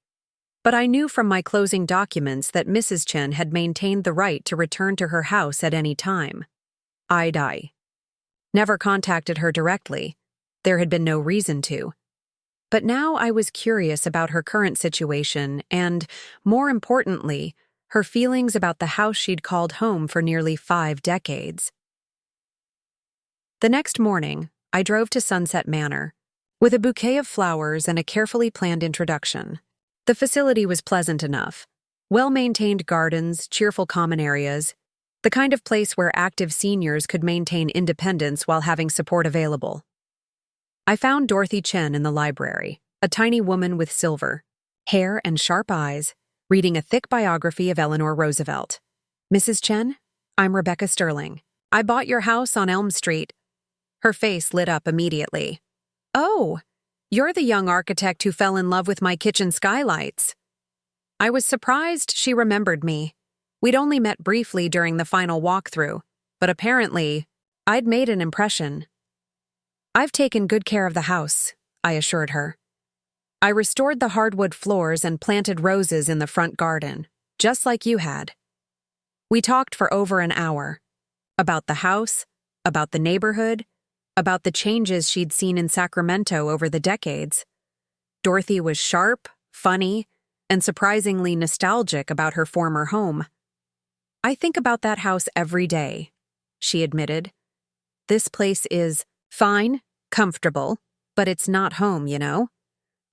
A: But I knew from my closing documents that Mrs. Chen had maintained the right to return to her house at any time. I never contacted her directly. There had been no reason to. But now I was curious about her current situation and, more importantly, her feelings about the house she'd called home for nearly 5 decades. The next morning, I drove to Sunset Manor, with a bouquet of flowers and a carefully planned introduction. The facility was pleasant enough. Well-maintained gardens, cheerful common areas, the kind of place where active seniors could maintain independence while having support available. I found Dorothy Chen in the library, a tiny woman with silver hair and sharp eyes, reading a thick biography of Eleanor Roosevelt. Mrs. Chen, I'm Rebecca Sterling. I bought your house on Elm Street. Her face lit up immediately. Oh, you're the young architect who fell in love with my kitchen skylights. I was surprised she remembered me. We'd only met briefly during the final walkthrough, but apparently, I'd made an impression. I've taken good care of the house. I assured her. I restored the hardwood floors and planted roses in the front garden, just like you had. We talked for over an hour. About the house, about the neighborhood, about the changes she'd seen in Sacramento over the decades. Dorothy was sharp, funny, and surprisingly nostalgic about her former home. I think about that house every day, she admitted. This place is fine, comfortable, but it's not home, you know?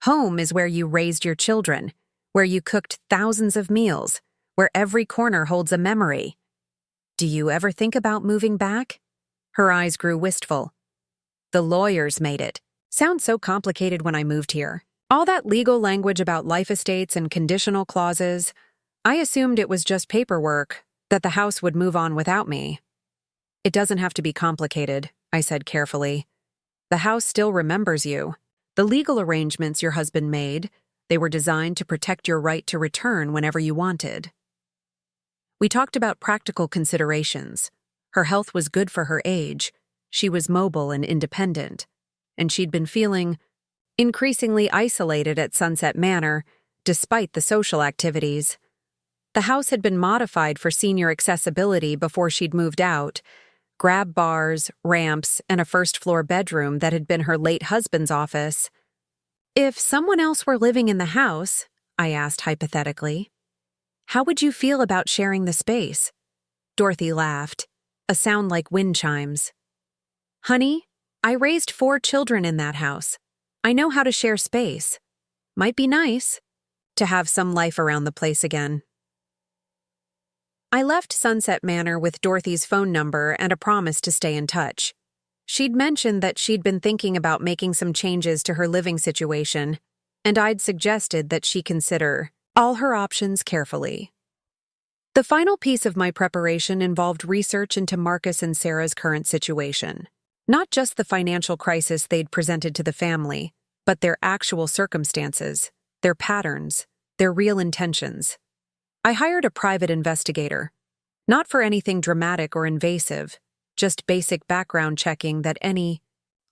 A: Home is where you raised your children, where you cooked thousands of meals, where every corner holds a memory. Do you ever think about moving back? Her eyes grew wistful. The lawyers made it. Sounds so complicated when I moved here. All that legal language about life estates and conditional clauses. I assumed it was just paperwork, that the house would move on without me. It doesn't have to be complicated, I said carefully. The house still remembers you. The legal arrangements your husband made, they were designed to protect your right to return whenever you wanted. We talked about practical considerations. Her health was good for her age. She was mobile and independent. And she'd been feeling increasingly isolated at Sunset Manor, despite the social activities. The house had been modified for senior accessibility before she'd moved out. Grab bars, ramps, and a first-floor bedroom that had been her late husband's office. If someone else were living in the house, I asked hypothetically, how would you feel about sharing the space? Dorothy laughed, a sound like wind chimes. Honey, I raised 4 children in that house. I know how to share space. Might be nice to have some life around the place again. I left Sunset Manor with Dorothy's phone number and a promise to stay in touch. She'd mentioned that she'd been thinking about making some changes to her living situation, and I'd suggested that she consider all her options carefully. The final piece of my preparation involved research into Marcus and Sarah's current situation. Not just the financial crisis they'd presented to the family, but their actual circumstances, their patterns, their real intentions. I hired a private investigator, not for anything dramatic or invasive, just basic background checking that any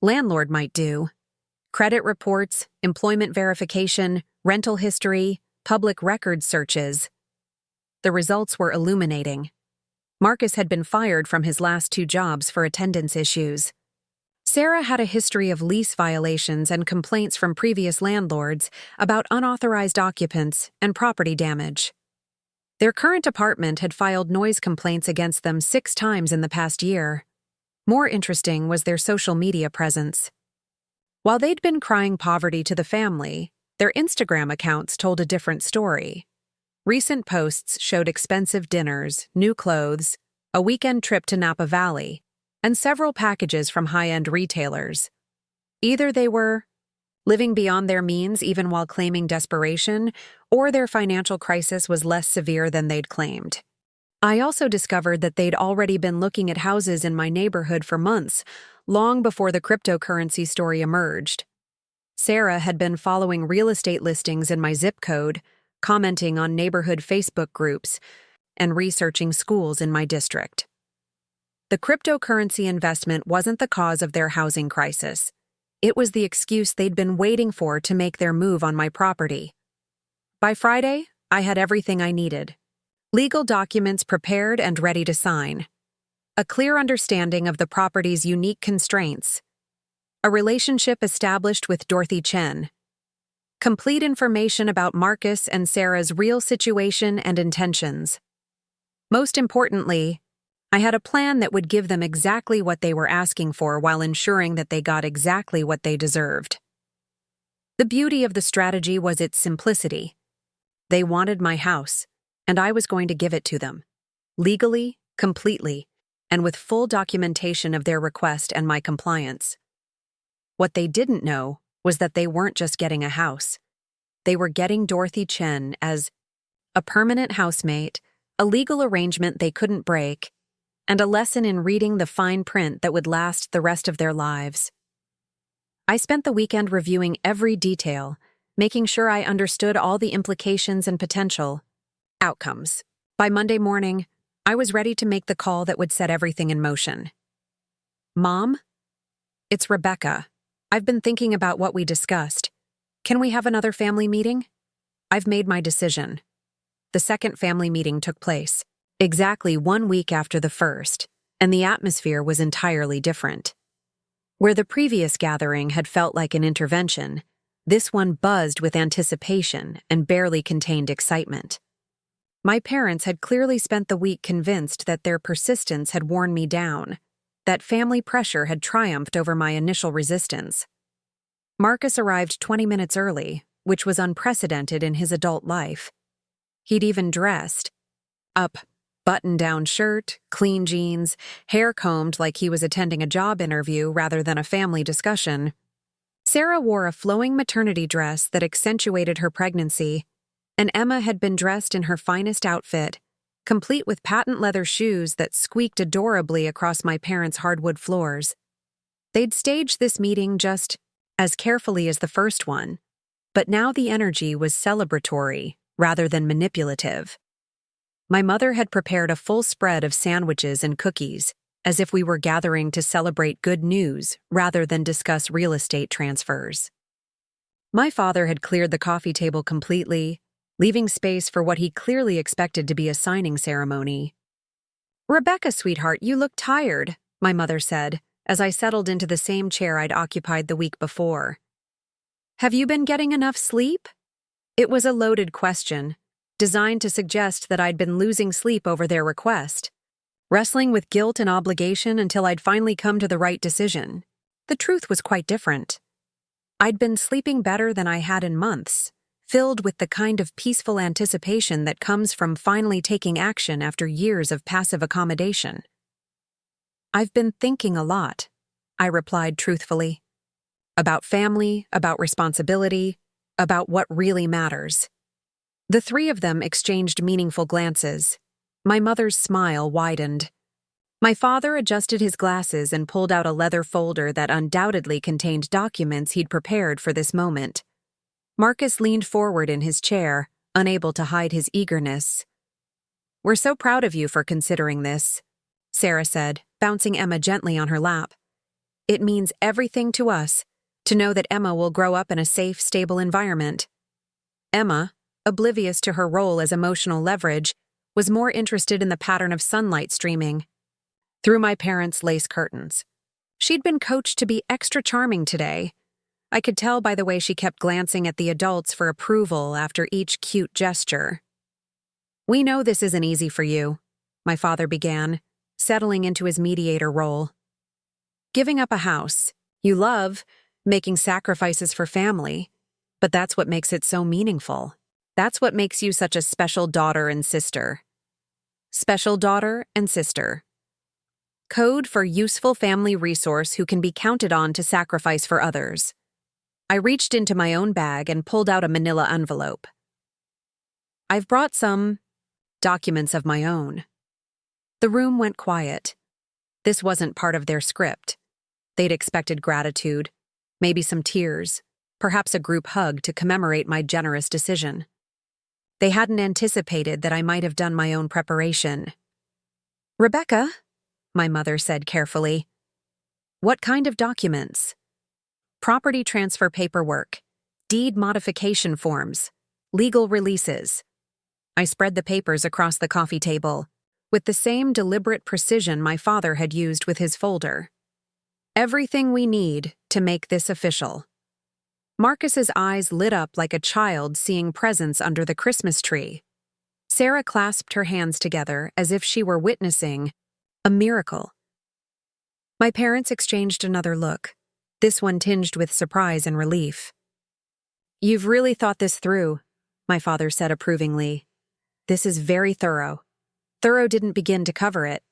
A: landlord might do. Credit reports, employment verification, rental history, public records searches. The results were illuminating. Marcus had been fired from his last 2 jobs for attendance issues. Sarah had a history of lease violations and complaints from previous landlords about unauthorized occupants and property damage. Their current apartment had filed noise complaints against them 6 times in the past year. More interesting was their social media presence. While they'd been crying poverty to the family, their Instagram accounts told a different story. Recent posts showed expensive dinners, new clothes, a weekend trip to Napa Valley, and several packages from high-end retailers. Either they were living beyond their means even while claiming desperation, or their financial crisis was less severe than they'd claimed. I also discovered that they'd already been looking at houses in my neighborhood for months, long before the cryptocurrency story emerged. Sarah had been following real estate listings in my zip code, commenting on neighborhood Facebook groups, and researching schools in my district. The cryptocurrency investment wasn't the cause of their housing crisis. It was the excuse they'd been waiting for to make their move on my property. By Friday, I had everything I needed. Legal documents prepared and ready to sign. A clear understanding of the property's unique constraints. A relationship established with Dorothy Chen. Complete information about Marcus and Sarah's real situation and intentions. Most importantly, I had a plan that would give them exactly what they were asking for while ensuring that they got exactly what they deserved. The beauty of the strategy was its simplicity. They wanted my house, and I was going to give it to them. Legally, completely, and with full documentation of their request and my compliance. What they didn't know was that they weren't just getting a house. They were getting Dorothy Chen as a permanent housemate, a legal arrangement they couldn't break, and a lesson in reading the fine print that would last the rest of their lives. I spent the weekend reviewing every detail, making sure I understood all the implications and potential outcomes. By Monday morning, I was ready to make the call that would set everything in motion. Mom? It's Rebecca. I've been thinking about what we discussed. Can we have another family meeting? I've made my decision. The second family meeting took place, exactly 1 week after the first, and the atmosphere was entirely different. Where the previous gathering had felt like an intervention, this one buzzed with anticipation and barely contained excitement. My parents had clearly spent the week convinced that their persistence had worn me down, that family pressure had triumphed over my initial resistance. Marcus arrived 20 minutes early, which was unprecedented in his adult life. He'd even dressed up, button-down shirt, clean jeans, hair combed like he was attending a job interview rather than a family discussion. Sarah wore a flowing maternity dress that accentuated her pregnancy, and Emma had been dressed in her finest outfit, complete with patent leather shoes that squeaked adorably across my parents' hardwood floors. They'd staged this meeting just as carefully as the first one, but now the energy was celebratory rather than manipulative. My mother had prepared a full spread of sandwiches and cookies, as if we were gathering to celebrate good news rather than discuss real estate transfers. My father had cleared the coffee table completely, leaving space for what he clearly expected to be a signing ceremony. "Rebecca, sweetheart, you look tired," my mother said, as I settled into the same chair I'd occupied the week before. "Have you been getting enough sleep?" It was a loaded question, designed to suggest that I'd been losing sleep over their request, wrestling with guilt and obligation until I'd finally come to the right decision. The truth was quite different. I'd been sleeping better than I had in months, filled with the kind of peaceful anticipation that comes from finally taking action after years of passive accommodation. "I've been thinking a lot," I replied truthfully. "About family, about responsibility, about what really matters." The three of them exchanged meaningful glances. My mother's smile widened. My father adjusted his glasses and pulled out a leather folder that undoubtedly contained documents he'd prepared for this moment. Marcus leaned forward in his chair, unable to hide his eagerness. "We're so proud of you for considering this," Sarah said, bouncing Emma gently on her lap. "It means everything to us to know that Emma will grow up in a safe, stable environment." Emma, oblivious to her role as emotional leverage, was more interested in the pattern of sunlight streaming through my parents' lace curtains. She'd been coached to be extra charming today. I could tell by the way she kept glancing at the adults for approval after each cute gesture. "We know this isn't easy for you," my father began, settling into his mediator role. "Giving up a house you love, making sacrifices for family, but that's what makes it so meaningful. That's what makes you such a special daughter and sister." Special daughter and sister. Code for useful family resource who can be counted on to sacrifice for others. I reached into my own bag and pulled out a manila envelope. "I've brought some documents of my own." The room went quiet. This wasn't part of their script. They'd expected gratitude, maybe some tears, perhaps a group hug to commemorate my generous decision. They hadn't anticipated that I might have done my own preparation. "Rebecca," my mother said carefully. "What kind of documents?" "Property transfer paperwork, deed modification forms, legal releases." I spread the papers across the coffee table, with the same deliberate precision my father had used with his folder. "Everything we need to make this official." Marcus's eyes lit up like a child seeing presents under the Christmas tree. Sarah clasped her hands together as if she were witnessing a miracle. My parents exchanged another look, this one tinged with surprise and relief. "You've really thought this through," my father said approvingly. "This is very thorough." Thorough didn't begin to cover it.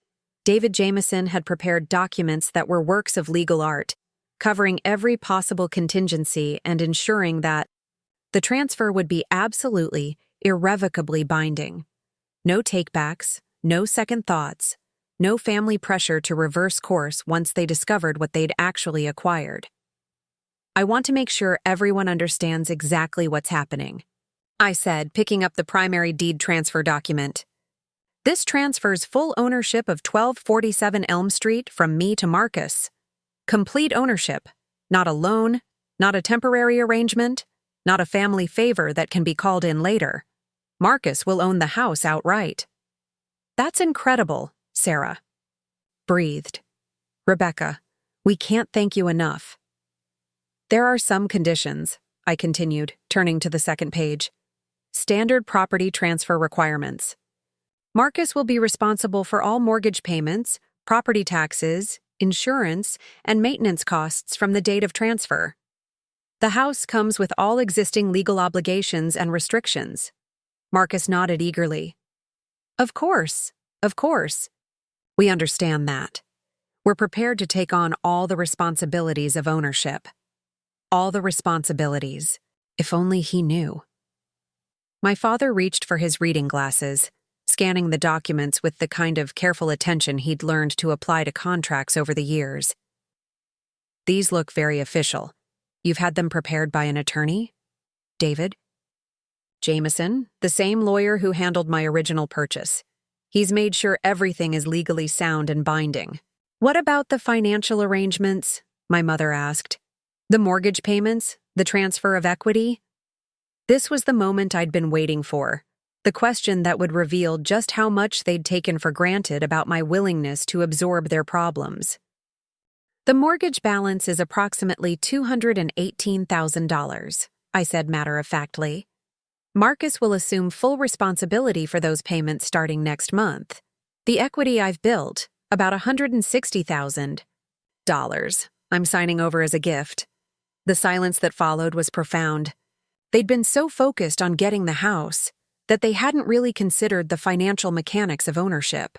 A: David Jameson had prepared documents that were works of legal art, covering every possible contingency and ensuring that the transfer would be absolutely, irrevocably binding. No takebacks, no second thoughts, no family pressure to reverse course once they discovered what they'd actually acquired. "I want to make sure everyone understands exactly what's happening," I said, picking up the primary deed transfer document. "This transfers full ownership of 1247 Elm Street from me to Marcus. Complete ownership, Not a loan, not a temporary arrangement, not a family favor that can be called in later. Marcus will own the house outright. That's incredible, Sarah breathed. Rebecca, we can't thank you enough. There are some conditions, I continued, turning to the second page. Standard property transfer requirements. Marcus will be responsible for all mortgage payments, property taxes, insurance, and maintenance costs from the date of transfer. The house comes with all existing legal obligations and restrictions. Marcus nodded eagerly. Of course. We understand that. We're prepared to take on all the responsibilities of ownership. All the responsibilities. If only he knew. My father reached for his reading glasses, scanning the documents with the kind of careful attention he'd learned to apply to contracts over the years. These look very official. You've had them prepared by an attorney? David? Jameson, the same lawyer who handled my original purchase. He's made sure everything is legally sound and binding. What about the financial arrangements? My mother asked. The mortgage payments? The transfer of equity? This was the moment I'd been waiting for. The question that would reveal just how much they'd taken for granted about my willingness to absorb their problems. The mortgage balance is approximately $218,000, I said matter-of-factly. Marcus will assume full responsibility for those payments starting next month. The equity I've built, about $160,000. I'm signing over as a gift. The silence that followed was profound. They'd been so focused on getting the house that they hadn't really considered the financial mechanics of ownership.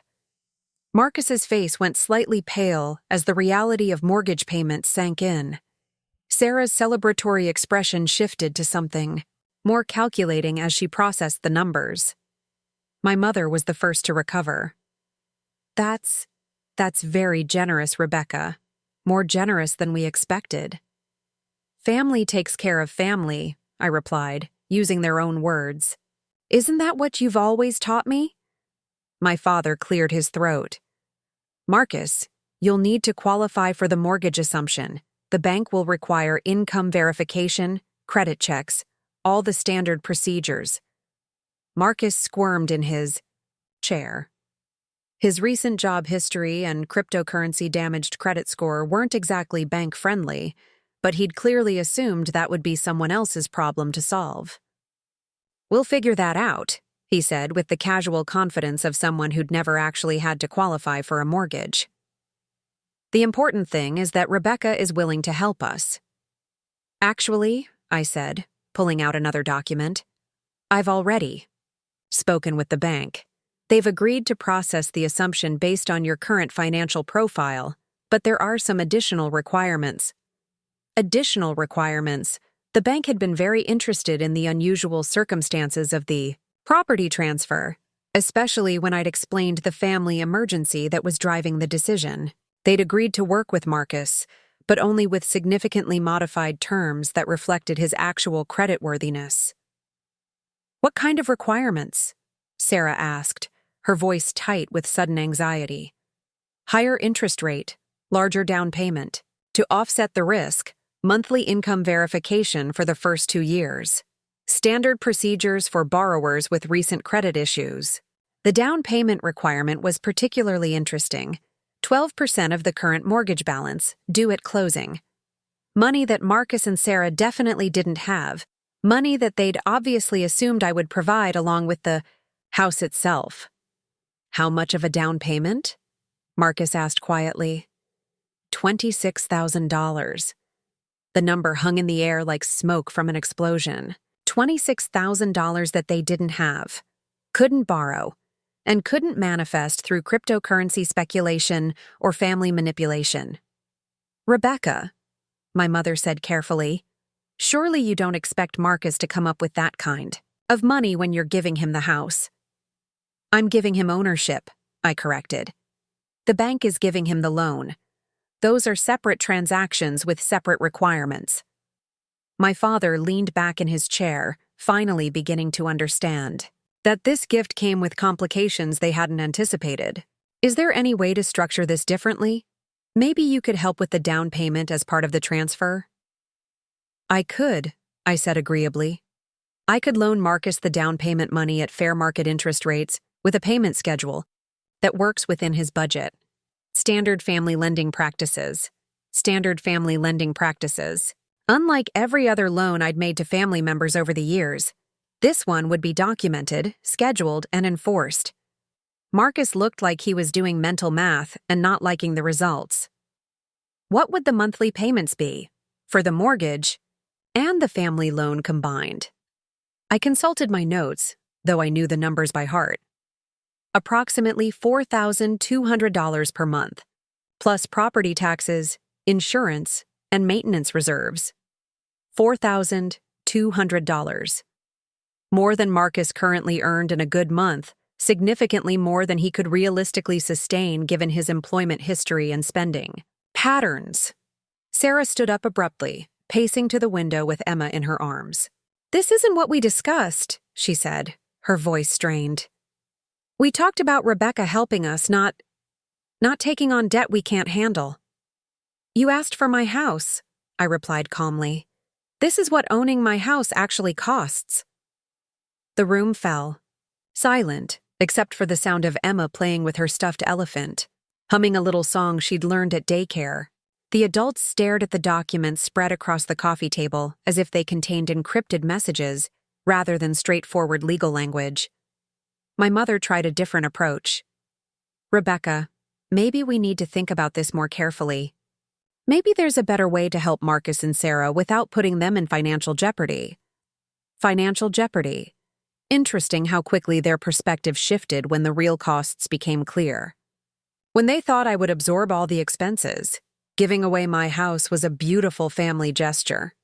A: Marcus's face went slightly pale as the reality of mortgage payments sank in. Sarah's celebratory expression shifted to something more calculating as she processed the numbers. My mother was the first to recover. That's very generous, Rebecca. More generous than we expected. Family takes care of family, I replied, using their own words. Isn't that what you've always taught me? My father cleared his throat. Marcus, you'll need to qualify for the mortgage assumption. The bank will require income verification, credit checks, all the standard procedures. Marcus squirmed in his chair. His recent job history and cryptocurrency-damaged credit score weren't exactly bank-friendly, but he'd clearly assumed that would be someone else's problem to solve. We'll figure that out, he said with the casual confidence of someone who'd never actually had to qualify for a mortgage. The important thing is that Rebecca is willing to help us. Actually, I said, pulling out another document, I've already spoken with the bank. They've agreed to process the assumption based on your current financial profile, but there are some additional requirements. The bank had been very interested in the unusual circumstances of the property transfer, especially when I'd explained the family emergency that was driving the decision. They'd agreed to work with Marcus, but only with significantly modified terms that reflected his actual creditworthiness. What kind of requirements? Sarah asked, her voice tight with sudden anxiety. Higher interest rate, larger down payment. To offset the risk, monthly income verification for the first 2 years. Standard procedures for borrowers with recent credit issues. The down payment requirement was particularly interesting. 12% of the current mortgage balance, due at closing. Money that Marcus and Sarah definitely didn't have. Money that they'd obviously assumed I would provide along with the house itself. How much of a down payment? Marcus asked quietly. $26,000. The number hung in the air like smoke from an explosion. $26,000 that they didn't have, couldn't borrow, and couldn't manifest through cryptocurrency speculation or family manipulation. Rebecca, my mother said carefully, surely you don't expect Marcus to come up with that kind of money when you're giving him the house. I'm giving him ownership, I corrected. The bank is giving him the loan. Those are separate transactions with separate requirements. My father leaned back in his chair, finally beginning to understand that this gift came with complications they hadn't anticipated. Is there any way to structure this differently? Maybe you could help with the down payment as part of the transfer? I could, I said agreeably. I could loan Marcus the down payment money at fair market interest rates with a payment schedule that works within his budget. Standard family lending practices. Standard family lending practices. Unlike every other loan I'd made to family members over the years, this one would be documented, scheduled, and enforced. Marcus looked like he was doing mental math and not liking the results. What would the monthly payments be for the mortgage and the family loan combined? I consulted my notes, though I knew the numbers by heart. Approximately $4,200 per month, plus property taxes, insurance, and maintenance reserves. $4,200. More than Marcus currently earned in a good month, significantly more than he could realistically sustain given his employment history and spending. Patterns. Sarah stood up abruptly, pacing to the window with Emma in her arms. "This isn't what we discussed," she said, her voice strained. "We talked about Rebecca helping us, not taking on debt we can't handle." "You asked for my house," I replied calmly. "This is what owning my house actually costs." The room fell, silent, except for the sound of Emma playing with her stuffed elephant, humming a little song she'd learned at daycare. The adults stared at the documents spread across the coffee table as if they contained encrypted messages rather than straightforward legal language. My mother tried a different approach. "Rebecca, maybe we need to think about this more carefully. Maybe there's a better way to help Marcus and Sarah without putting them in financial jeopardy." Financial jeopardy. Interesting how quickly their perspective shifted when the real costs became clear. When they thought I would absorb all the expenses, giving away my house was a beautiful family gesture.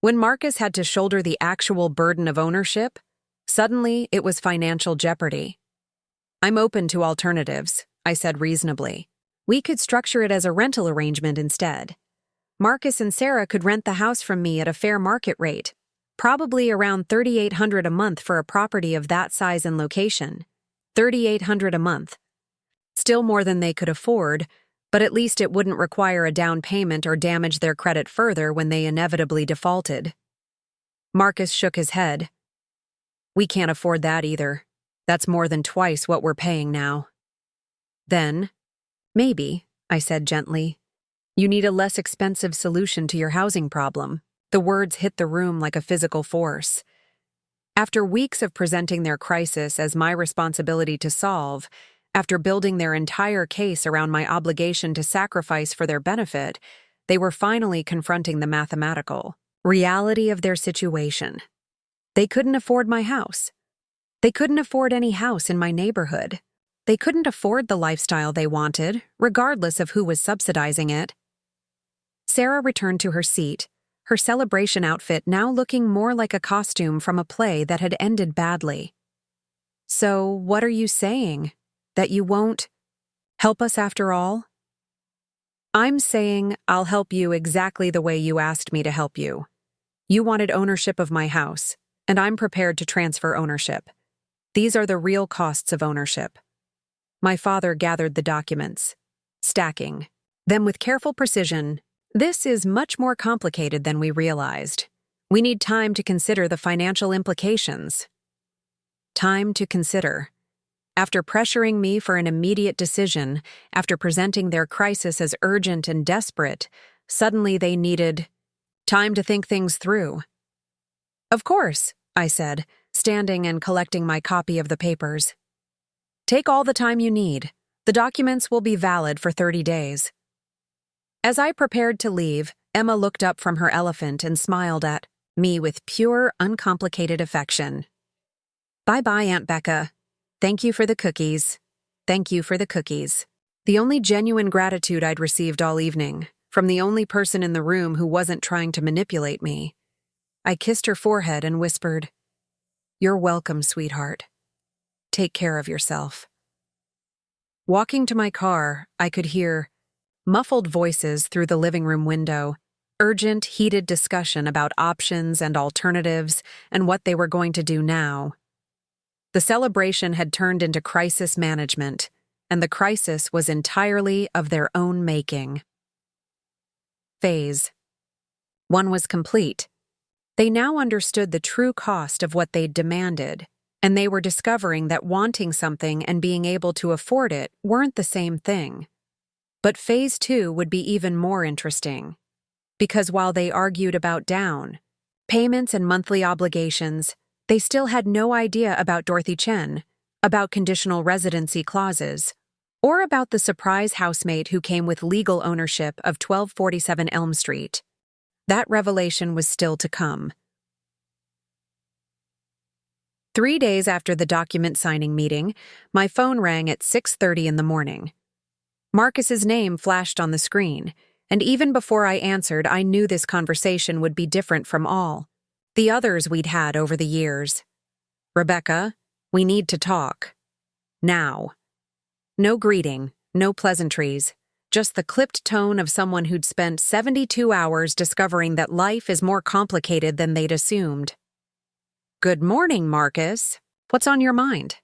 A: When Marcus had to shoulder the actual burden of ownership, suddenly it was financial jeopardy. "I'm open to alternatives," I said reasonably. "We could structure it as a rental arrangement instead. Marcus and Sarah could rent the house from me at a fair market rate, probably around $3,800 a month for a property of that size and location. $3,800 a month. Still more than they could afford, but at least it wouldn't require a down payment or damage their credit further when they inevitably defaulted." Marcus shook his head. "We can't afford that either. That's more than twice what we're paying now." "Then, maybe," I said gently, "you need a less expensive solution to your housing problem." The words hit the room like a physical force. After weeks of presenting their crisis as my responsibility to solve, after building their entire case around my obligation to sacrifice for their benefit, they were finally confronting the mathematical reality of their situation. They couldn't afford my house. They couldn't afford any house in my neighborhood. They couldn't afford the lifestyle they wanted, regardless of who was subsidizing it. Sarah returned to her seat, her celebration outfit now looking more like a costume from a play that had ended badly. "So, what are you saying? That you won't help us after all?" "I'm saying I'll help you exactly the way you asked me to help you. You wanted ownership of my house, and I'm prepared to transfer ownership. These are the real costs of ownership." My father gathered the documents, stacking them with careful precision. "This is much more complicated than we realized. We need time to consider the financial implications." Time to consider. After pressuring me for an immediate decision, after presenting their crisis as urgent and desperate, suddenly they needed time to think things through. "Of course," I said, standing and collecting my copy of the papers. "Take all the time you need. The documents will be valid for 30 days. As I prepared to leave, Emma looked up from her elephant and smiled at me with pure, uncomplicated affection. "Bye-bye, Aunt Becca. Thank you for the cookies. Thank you for the cookies." The only genuine gratitude I'd received all evening, from the only person in the room who wasn't trying to manipulate me. I kissed her forehead and whispered, "You're welcome, sweetheart. Take care of yourself." Walking to my car, I could hear muffled voices through the living room window, urgent, heated discussion about options and alternatives and what they were going to do now. The celebration had turned into crisis management, and the crisis was entirely of their own making. Phase 1 was complete. They now understood the true cost of what they'd demanded, and they were discovering that wanting something and being able to afford it weren't the same thing. But Phase 2 would be even more interesting, because while they argued about down payments and monthly obligations, they still had no idea about Dorothy Chen, about conditional residency clauses, or about the surprise housemate who came with legal ownership of 1247 Elm Street. That revelation was still to come. 3 days after the document signing meeting, my phone rang at 6:30 in the morning. Marcus's name flashed on the screen, and even before I answered, I knew this conversation would be different from all the others we'd had over the years. "Rebecca, we need to talk. Now." No greeting, no pleasantries, just the clipped tone of someone who'd spent 72 hours discovering that life is more complicated than they'd assumed. "Good morning, Marcus. What's on your mind?"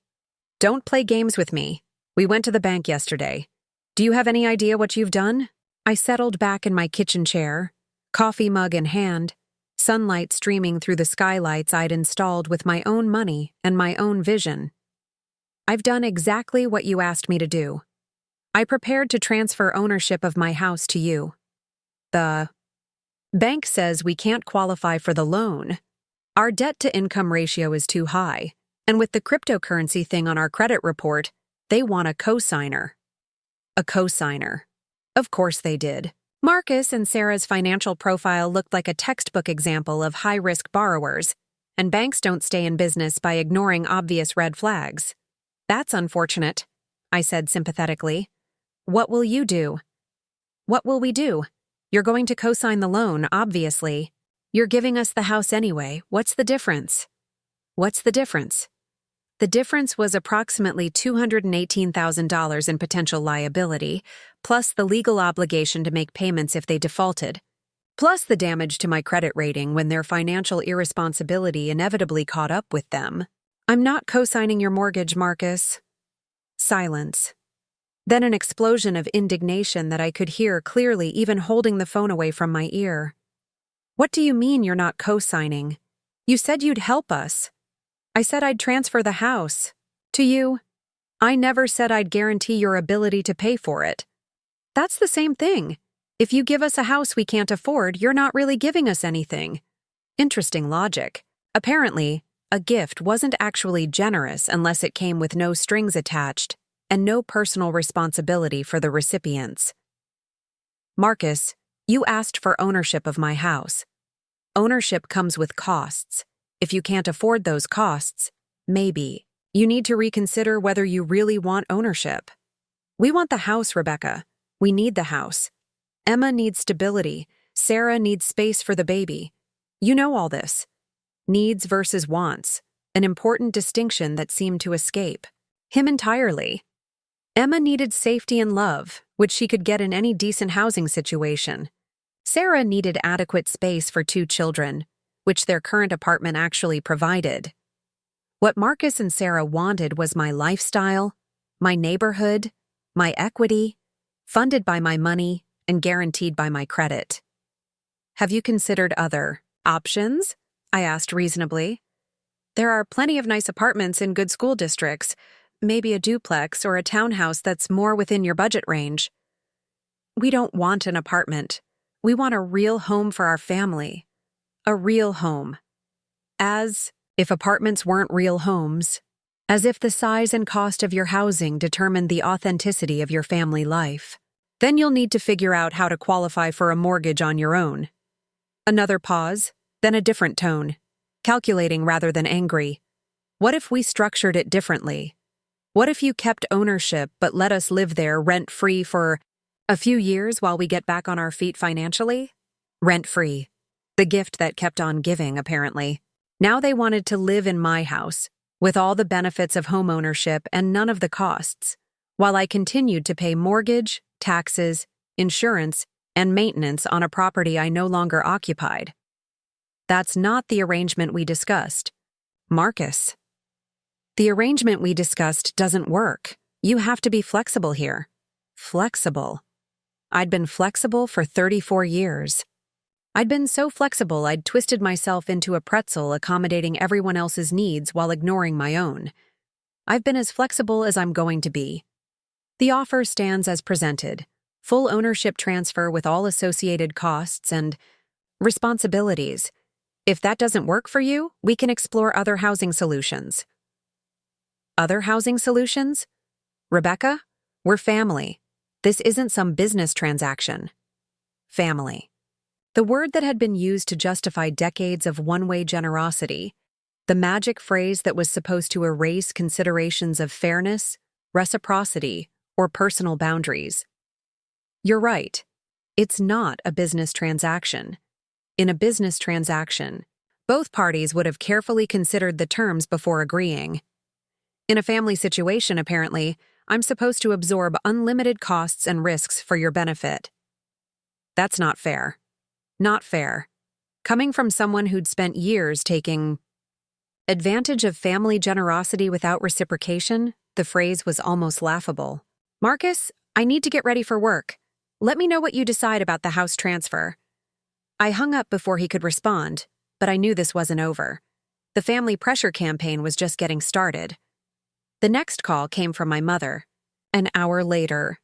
A: "Don't play games with me. We went to the bank yesterday. Do you have any idea what you've done?" I settled back in my kitchen chair, coffee mug in hand, sunlight streaming through the skylights I'd installed with my own money and my own vision. "I've done exactly what you asked me to do. I prepared to transfer ownership of my house to you. The bank says we can't qualify for the loan. Our debt-to-income ratio is too high, and with the cryptocurrency thing on our credit report, they want a co-signer." A co-signer. Of course they did. Marcus and Sarah's financial profile looked like a textbook example of high-risk borrowers, and banks don't stay in business by ignoring obvious red flags. "That's unfortunate," I said sympathetically. "What will you do?" "What will we do? You're going to co-sign the loan, obviously. You're giving us the house anyway. What's the difference?" "What's the difference?" The difference was approximately $218,000 in potential liability, plus the legal obligation to make payments if they defaulted, plus the damage to my credit rating when their financial irresponsibility inevitably caught up with them. "I'm not co-signing your mortgage, Marcus." Silence. Then an explosion of indignation that I could hear clearly even holding the phone away from my ear. "What do you mean you're not co-signing? You said you'd help us." "I said I'd transfer the house. To you. I never said I'd guarantee your ability to pay for it." "That's the same thing. If you give us a house we can't afford, you're not really giving us anything." Interesting logic. Apparently, a gift wasn't actually generous unless it came with no strings attached and no personal responsibility for the recipients. "Marcus, you asked for ownership of my house. Ownership comes with costs. If you can't afford those costs, maybe you need to reconsider whether you really want ownership." "We want the house, Rebecca. We need the house. Emma needs stability. Sarah needs space for the baby. You know all this. Needs versus wants, an important distinction that seemed to escape him entirely. Emma needed safety and love, which she could get in any decent housing situation. Sarah needed adequate space for 2 children, which their current apartment actually provided. What Marcus and Sarah wanted was my lifestyle, my neighborhood, my equity, funded by my money and guaranteed by my credit. "Have you considered other options?" I asked reasonably. "There are plenty of nice apartments in good school districts, maybe a duplex or a townhouse that's more within your budget range." "We don't want an apartment. We want a real home for our family. A real home." As if apartments weren't real homes. As if the size and cost of your housing determined the authenticity of your family life. "Then you'll need to figure out how to qualify for a mortgage on your own." Another pause, then a different tone, calculating rather than angry. "What if we structured it differently? What if you kept ownership but let us live there rent-free for a few years while we get back on our feet financially?" Rent-free. The gift that kept on giving, apparently. Now they wanted to live in my house, with all the benefits of homeownership and none of the costs, while I continued to pay mortgage, taxes, insurance, and maintenance on a property I no longer occupied. That's not the arrangement we discussed. Marcus. The arrangement we discussed doesn't work. You have to be flexible here. Flexible. I'd been flexible for 34 years. I'd been so flexible I'd twisted myself into a pretzel accommodating everyone else's needs while ignoring my own. I've been as flexible as I'm going to be. The offer stands as presented. Full ownership transfer with all associated costs and responsibilities. If that doesn't work for you, we can explore other housing solutions. Other housing solutions? Rebecca, we're family. This isn't some business transaction. Family. The word that had been used to justify decades of one-way generosity, the magic phrase that was supposed to erase considerations of fairness, reciprocity, or personal boundaries. You're right. It's not a business transaction. In a business transaction, both parties would have carefully considered the terms before agreeing. In a family situation, apparently, I'm supposed to absorb unlimited costs and risks for your benefit. That's not fair. Not fair. Coming from someone who'd spent years taking advantage of family generosity without reciprocation, the phrase was almost laughable. Marcus, I need to get ready for work. Let me know what you decide about the house transfer. I hung up before he could respond, but I knew this wasn't over. The family pressure campaign was just getting started. The next call came from my mother. An hour later.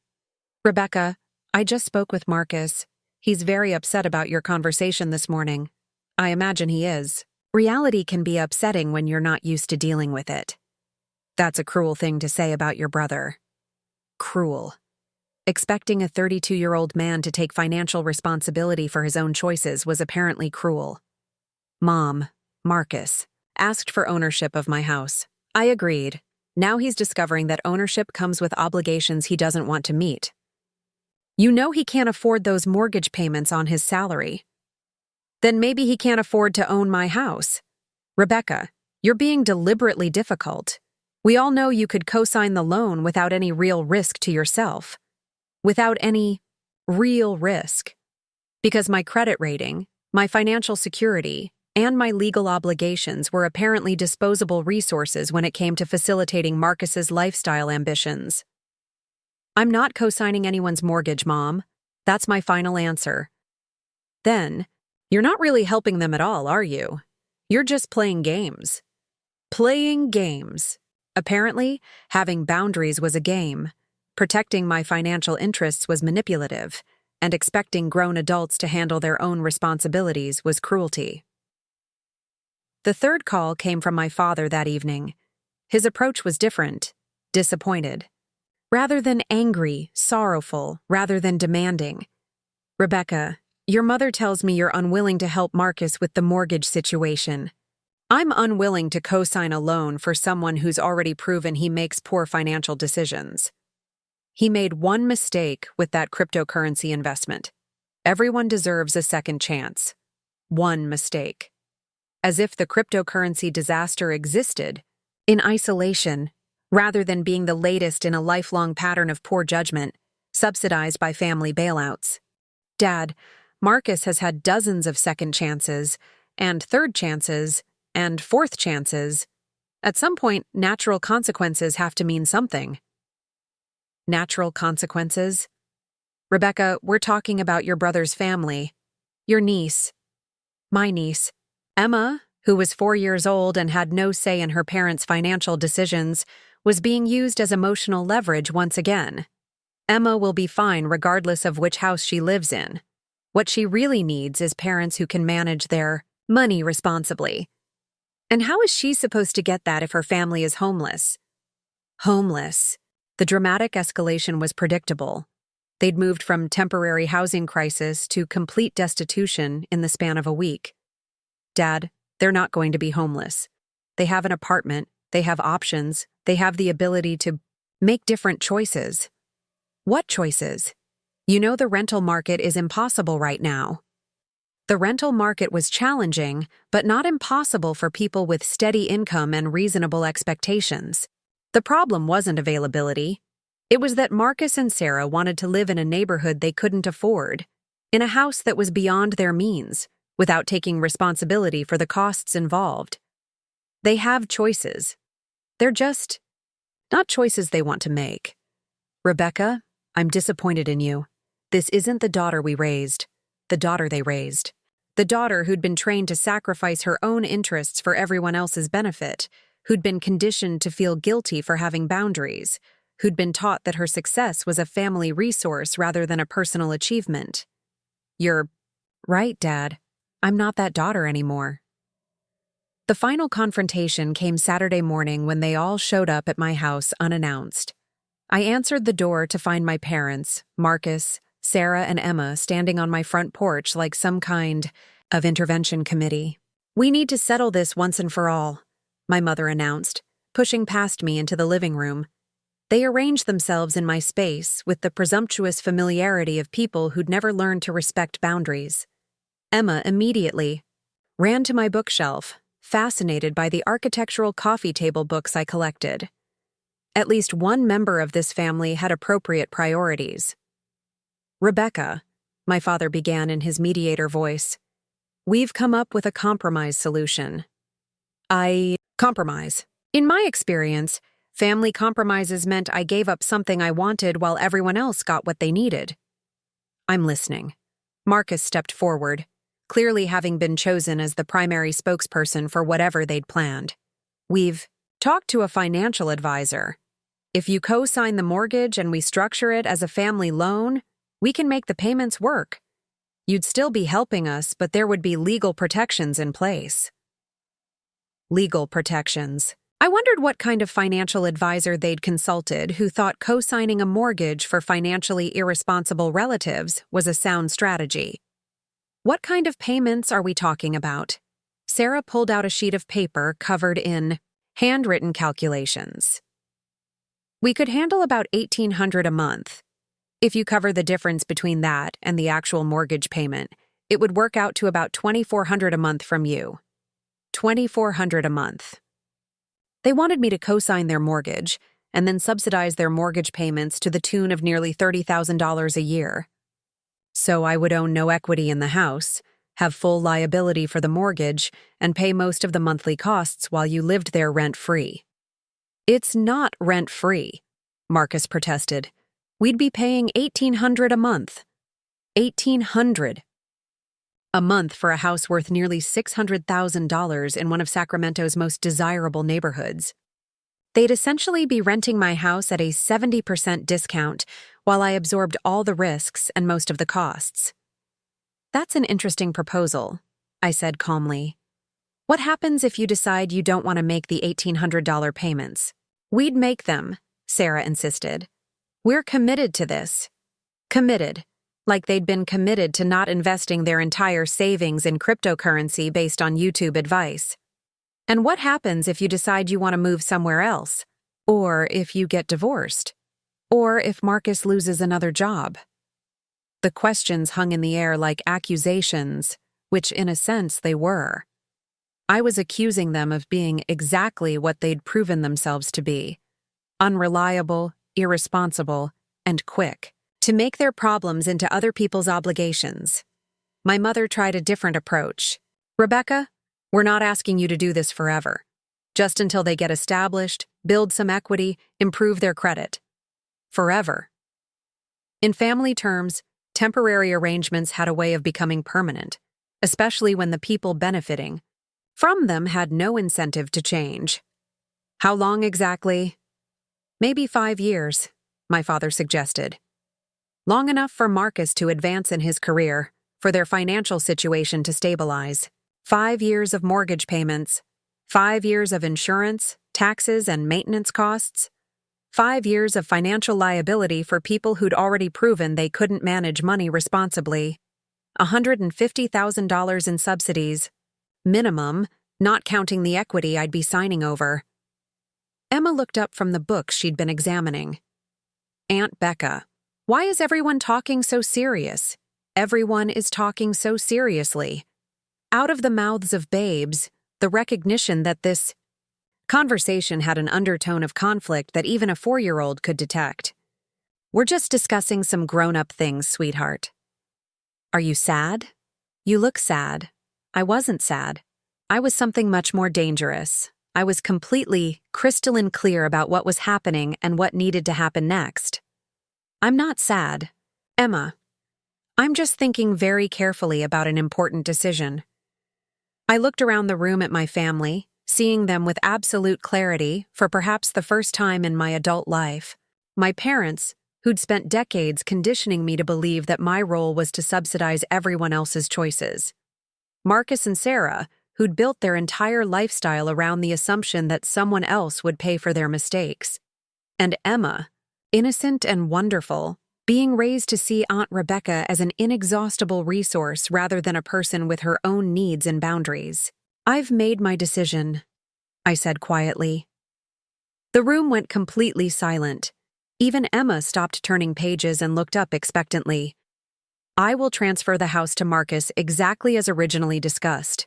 A: Rebecca, I just spoke with Marcus. He's very upset about your conversation this morning. I imagine he is. Reality can be upsetting when you're not used to dealing with it. That's a cruel thing to say about your brother. Cruel. Expecting a 32-year-old man to take financial responsibility for his own choices was apparently cruel. Mom, Marcus, asked for ownership of my house. I agreed. Now he's discovering that ownership comes with obligations he doesn't want to meet. You know he can't afford those mortgage payments on his salary. Then maybe he can't afford to own my house. Rebecca, you're being deliberately difficult. We all know you could co-sign the loan without any real risk to yourself. Without any real risk. Because my credit rating, my financial security, and my legal obligations were apparently disposable resources when it came to facilitating Marcus's lifestyle ambitions. I'm not co-signing anyone's mortgage, Mom. That's my final answer. Then, you're not really helping them at all, are you? You're just playing games. Playing games. Apparently, having boundaries was a game. Protecting my financial interests was manipulative, and expecting grown adults to handle their own responsibilities was cruelty. The third call came from my father that evening. His approach was different, disappointed. Rather than angry, sorrowful, rather than demanding. Rebecca, your mother tells me you're unwilling to help Marcus with the mortgage situation. I'm unwilling to co-sign a loan for someone who's already proven he makes poor financial decisions. He made one mistake with that cryptocurrency investment. Everyone deserves a second chance. One mistake. As if the cryptocurrency disaster existed, in isolation, rather than being the latest in a lifelong pattern of poor judgment, subsidized by family bailouts. Dad, Marcus has had dozens of second chances, and third chances, and fourth chances. At some point, natural consequences have to mean something. Natural consequences? Rebecca, we're talking about your brother's family. Your niece. My niece. Emma, who was 4 years old and had no say in her parents' financial decisions, was being used as emotional leverage once again. Emma will be fine regardless of which house she lives in. What she really needs is parents who can manage their money responsibly. And how is she supposed to get that if her family is homeless? Homeless. The dramatic escalation was predictable. They'd moved from temporary housing crisis to complete destitution in the span of a week. Dad, they're not going to be homeless. They have an apartment, they have options, they have the ability to make different choices. What choices? You know the rental market is impossible right now. The rental market was challenging, but not impossible for people with steady income and reasonable expectations. The problem wasn't availability. It was that Marcus and Sarah wanted to live in a neighborhood they couldn't afford, in a house that was beyond their means, without taking responsibility for the costs involved. They have choices. They're just not choices they want to make. Rebecca, I'm disappointed in you. This isn't the daughter we raised, the daughter they raised. The daughter who'd been trained to sacrifice her own interests for everyone else's benefit, who'd been conditioned to feel guilty for having boundaries, who'd been taught that her success was a family resource rather than a personal achievement. You're right, Dad. I'm not that daughter anymore. The final confrontation came Saturday morning when they all showed up at my house unannounced. I answered the door to find my parents, Marcus, Sarah, and Emma standing on my front porch like some kind of intervention committee. We need to settle this once and for all, my mother announced, pushing past me into the living room. They arranged themselves in my space with the presumptuous familiarity of people who'd never learned to respect boundaries. Emma immediately ran to my bookshelf, fascinated by the architectural coffee table books I collected. At least one member of this family had appropriate priorities. Rebecca, my father began in his mediator voice, we've come up with a compromise solution. Compromise. In my experience, family compromises meant I gave up something I wanted while everyone else got what they needed. I'm listening. Marcus stepped forward, clearly having been chosen as the primary spokesperson for whatever they'd planned. We've talked to a financial advisor. If you co-sign the mortgage and we structure it as a family loan, we can make the payments work. You'd still be helping us, but there would be legal protections in place. Legal protections. I wondered what kind of financial advisor they'd consulted who thought co-signing a mortgage for financially irresponsible relatives was a sound strategy. What kind of payments are we talking about? Sarah pulled out a sheet of paper covered in handwritten calculations. We could handle about $1,800 a month. If you cover the difference between that and the actual mortgage payment, it would work out to about $2,400 a month from you. $2,400 a month. They wanted me to co-sign their mortgage and then subsidize their mortgage payments to the tune of nearly $30,000 a year. So I would own no equity in the house, have full liability for the mortgage, and pay most of the monthly costs while you lived there rent-free. It's not rent-free, Marcus protested. We'd be paying $1,800 a month. $1,800 a month for a house worth nearly $600,000 in one of Sacramento's most desirable neighborhoods. They'd essentially be renting my house at a 70% discount while I absorbed all the risks and most of the costs. That's an interesting proposal, I said calmly. What happens if you decide you don't want to make the $1,800 payments? We'd make them, Sarah insisted. We're committed to this. Committed. Like they'd been committed to not investing their entire savings in cryptocurrency based on YouTube advice. And what happens if you decide you want to move somewhere else? Or if you get divorced? Or if Marcus loses another job? The questions hung in the air like accusations, which in a sense they were. I was accusing them of being exactly what they'd proven themselves to be: unreliable, irresponsible, and quick to make their problems into other people's obligations. My mother tried a different approach. Rebecca, we're not asking you to do this forever. Just until they get established, build some equity, improve their credit. Forever. In family terms, temporary arrangements had a way of becoming permanent, especially when the people benefiting from them had no incentive to change. How long exactly? Maybe 5 years, my father suggested. Long enough for Marcus to advance in his career, for their financial situation to stabilize. 5 years of mortgage payments, 5 years of insurance, taxes, and maintenance costs, 5 years of financial liability for people who'd already proven they couldn't manage money responsibly, $150,000 in subsidies, minimum, not counting the equity I'd be signing over. Emma looked up from the books she'd been examining. Aunt Becca, why is everyone talking so serious? Everyone is talking so seriously. Out of the mouths of babes, the recognition that this conversation had an undertone of conflict that even a 4-year-old could detect. We're just discussing some grown-up things, sweetheart. Are you sad? You look sad. I wasn't sad. I was something much more dangerous. I was completely crystalline clear about what was happening and what needed to happen next. I'm not sad, Emma. I'm just thinking very carefully about an important decision. I looked around the room at my family, seeing them with absolute clarity for perhaps the first time in my adult life. My parents, who'd spent decades conditioning me to believe that my role was to subsidize everyone else's choices. Marcus and Sarah, who'd built their entire lifestyle around the assumption that someone else would pay for their mistakes. And Emma, innocent and wonderful, being raised to see Aunt Rebecca as an inexhaustible resource rather than a person with her own needs and boundaries. I've made my decision, I said quietly. The room went completely silent. Even Emma stopped turning pages and looked up expectantly. I will transfer the house to Marcus exactly as originally discussed.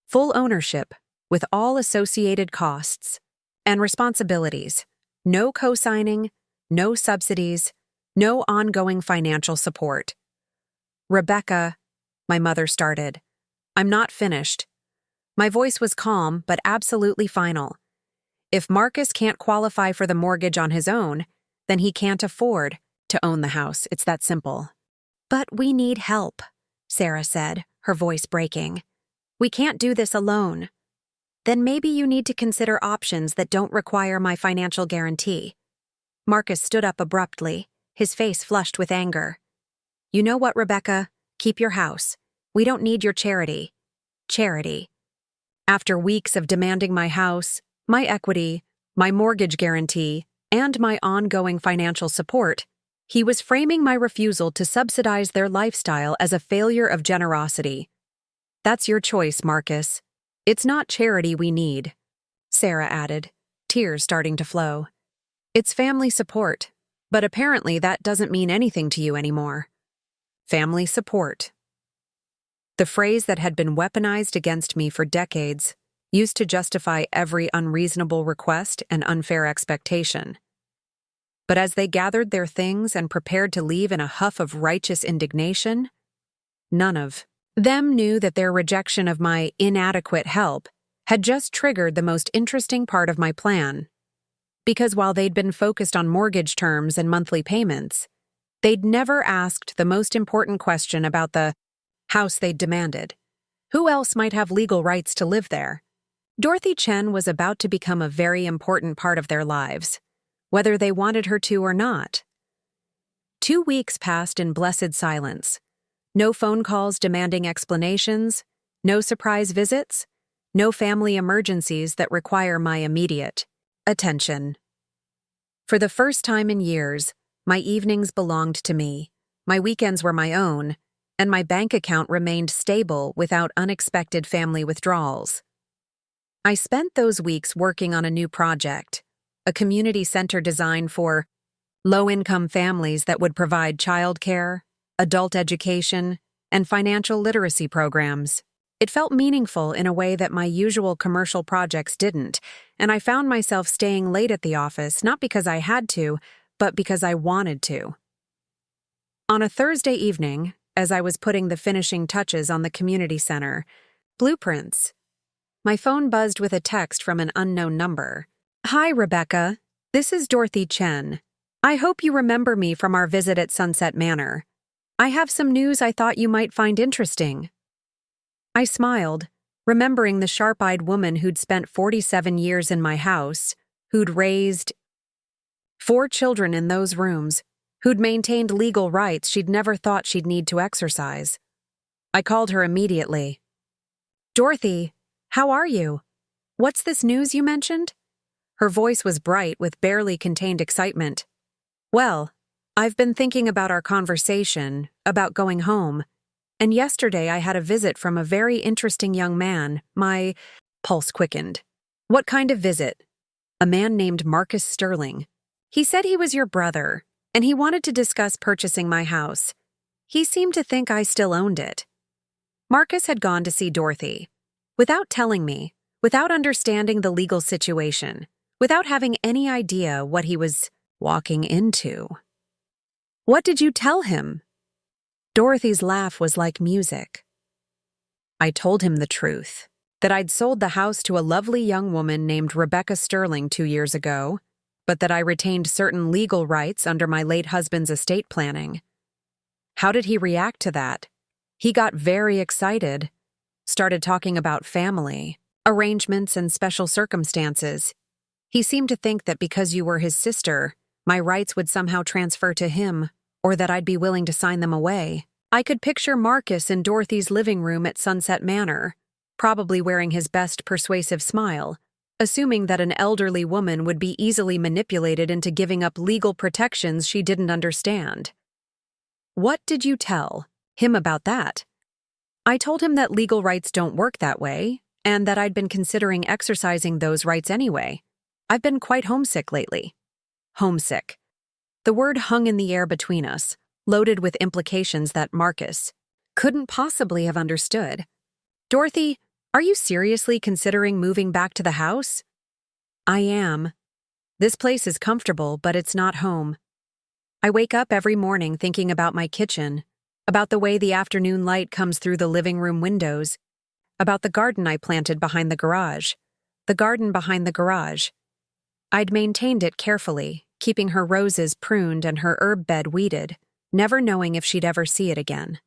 A: Full ownership, with all associated costs and responsibilities. No co-signing, no subsidies, no ongoing financial support. Rebecca, my mother started. I'm not finished. My voice was calm, but absolutely final. If Marcus can't qualify for the mortgage on his own, then he can't afford to own the house. It's that simple. But we need help, Sarah said, her voice breaking. We can't do this alone. Then maybe you need to consider options that don't require my financial guarantee. Marcus stood up abruptly, his face flushed with anger. You know what, Rebecca? Keep your house. We don't need your charity. Charity. After weeks of demanding my house, my equity, my mortgage guarantee, and my ongoing financial support, he was framing my refusal to subsidize their lifestyle as a failure of generosity. That's your choice, Marcus. It's not charity we need, Sarah added, tears starting to flow. It's family support, but apparently that doesn't mean anything to you anymore. Family support. The phrase that had been weaponized against me for decades, used to justify every unreasonable request and unfair expectation. But as they gathered their things and prepared to leave in a huff of righteous indignation, none of them knew that their rejection of my inadequate help had just triggered the most interesting part of my plan. Because while they'd been focused on mortgage terms and monthly payments, they'd never asked the most important question about the house they'd demanded. Who else might have legal rights to live there? Dorothy Chen was about to become a very important part of their lives, whether they wanted her to or not. 2 weeks passed in blessed silence. No phone calls demanding explanations, no surprise visits, no family emergencies that require my immediate attention. For the first time in years, my evenings belonged to me, my weekends were my own, and my bank account remained stable without unexpected family withdrawals. I spent those weeks working on a new project, a community center designed for low-income families that would provide childcare, adult education, and financial literacy programs. It felt meaningful in a way that my usual commercial projects didn't, and I found myself staying late at the office not because I had to, but because I wanted to. On a Thursday evening, as I was putting the finishing touches on the community center, blueprints, my phone buzzed with a text from an unknown number. Hi, Rebecca. This is Dorothy Chen. I hope you remember me from our visit at Sunset Manor. I have some news I thought you might find interesting. I smiled, remembering the sharp-eyed woman who'd spent 47 years in my house, who'd raised 4 children in those rooms, who'd maintained legal rights she'd never thought she'd need to exercise. I called her immediately. Dorothy, how are you? What's this news you mentioned? Her voice was bright with barely contained excitement. Well, I've been thinking about our conversation, about going home, and yesterday I had a visit from a very interesting young man. My pulse quickened. What kind of visit? A man named Marcus Sterling. He said he was your brother, and he wanted to discuss purchasing my house. He seemed to think I still owned it. Marcus had gone to see Dorothy. Without telling me, without understanding the legal situation, without having any idea what he was walking into. What did you tell him? Dorothy's laugh was like music. I told him the truth. That I'd sold the house to a lovely young woman named Rebecca Sterling 2 years ago, but that I retained certain legal rights under my late husband's estate planning. How did he react to that? He got very excited, started talking about family, arrangements, and special circumstances. He seemed to think that because you were his sister, my rights would somehow transfer to him, or that I'd be willing to sign them away. I could picture Marcus in Dorothy's living room at Sunset Manor, probably wearing his best persuasive smile, assuming that an elderly woman would be easily manipulated into giving up legal protections she didn't understand. What did you tell him about that? I told him that legal rights don't work that way, and that I'd been considering exercising those rights anyway. I've been quite homesick lately. Homesick. The word hung in the air between us, loaded with implications that Marcus couldn't possibly have understood. Dorothy, are you seriously considering moving back to the house? I am. This place is comfortable, but it's not home. I wake up every morning thinking about my kitchen, about the way the afternoon light comes through the living room windows, about the garden I planted behind the garage. The garden behind the garage. I'd maintained it carefully, keeping her roses pruned and her herb bed weeded, never knowing if she'd ever see it again.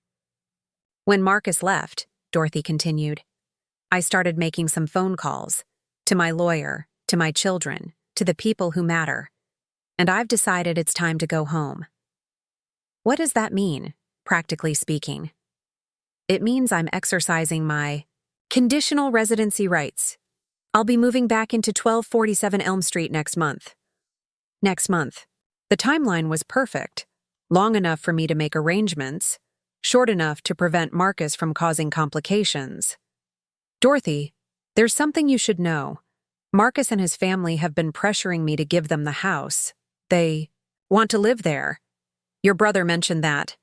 A: When Marcus left, Dorothy continued, I started making some phone calls, to my lawyer, to my children, to the people who matter, and I've decided it's time to go home. What does that mean, practically speaking? It means I'm exercising my conditional residency rights. I'll be moving back into 1247 Elm Street next month. Next month. The timeline was perfect, long enough for me to make arrangements, short enough to prevent Marcus from causing complications. Dorothy, there's something you should know. Marcus and his family have been pressuring me to give them the house. They want to live there. Your brother mentioned that.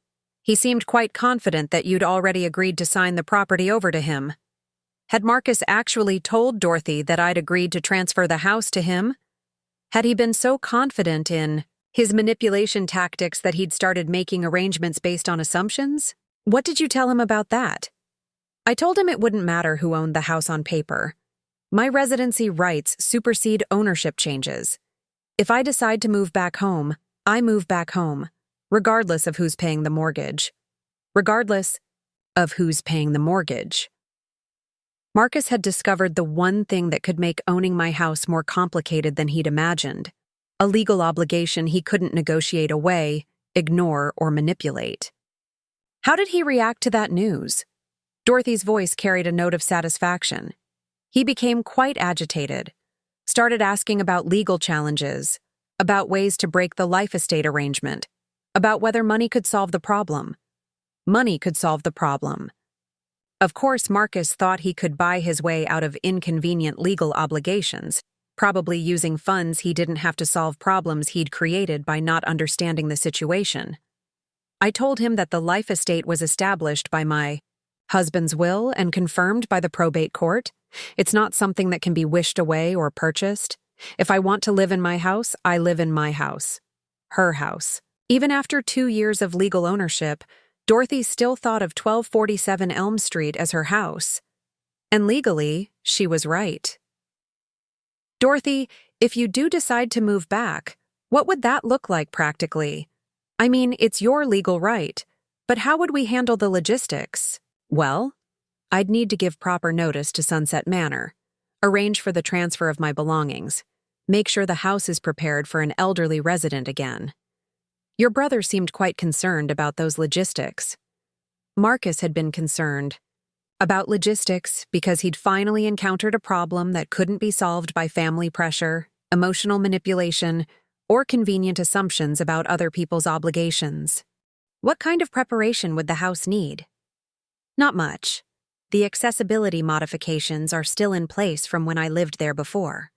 A: He seemed quite confident that you'd already agreed to sign the property over to him. Had Marcus actually told Dorothy that I'd agreed to transfer the house to him? Had he been so confident in his manipulation tactics that he'd started making arrangements based on assumptions? What did you tell him about that? I told him it wouldn't matter who owned the house on paper. My residency rights supersede ownership changes. If I decide to move back home, I move back home, regardless of who's paying the mortgage. Regardless of who's paying the mortgage. Marcus had discovered the one thing that could make owning my house more complicated than he'd imagined, a legal obligation he couldn't negotiate away, ignore, or manipulate. How did he react to that news? Dorothy's voice carried a note of satisfaction. He became quite agitated, started asking about legal challenges, about ways to break the life estate arrangement, about whether money could solve the problem. Money could solve the problem. Of course, Marcus thought he could buy his way out of inconvenient legal obligations, probably using funds he didn't have to solve problems he'd created by not understanding the situation. I told him that the life estate was established by my husband's will and confirmed by the probate court. It's not something that can be wished away or purchased. If I want to live in my house, I live in my house. Her house. Even after 2 years of legal ownership, Dorothy still thought of 1247 Elm Street as her house. And legally, she was right. Dorothy, if you do decide to move back, what would that look like practically? I mean, it's your legal right, but how would we handle the logistics? Well, I'd need to give proper notice to Sunset Manor, arrange for the transfer of my belongings, make sure the house is prepared for an elderly resident again. Your brother seemed quite concerned about those logistics. Marcus had been concerned about logistics because he'd finally encountered a problem that couldn't be solved by family pressure, emotional manipulation, or convenient assumptions about other people's obligations. What kind of preparation would the house need? Not much. The accessibility modifications are still in place from when I lived there before.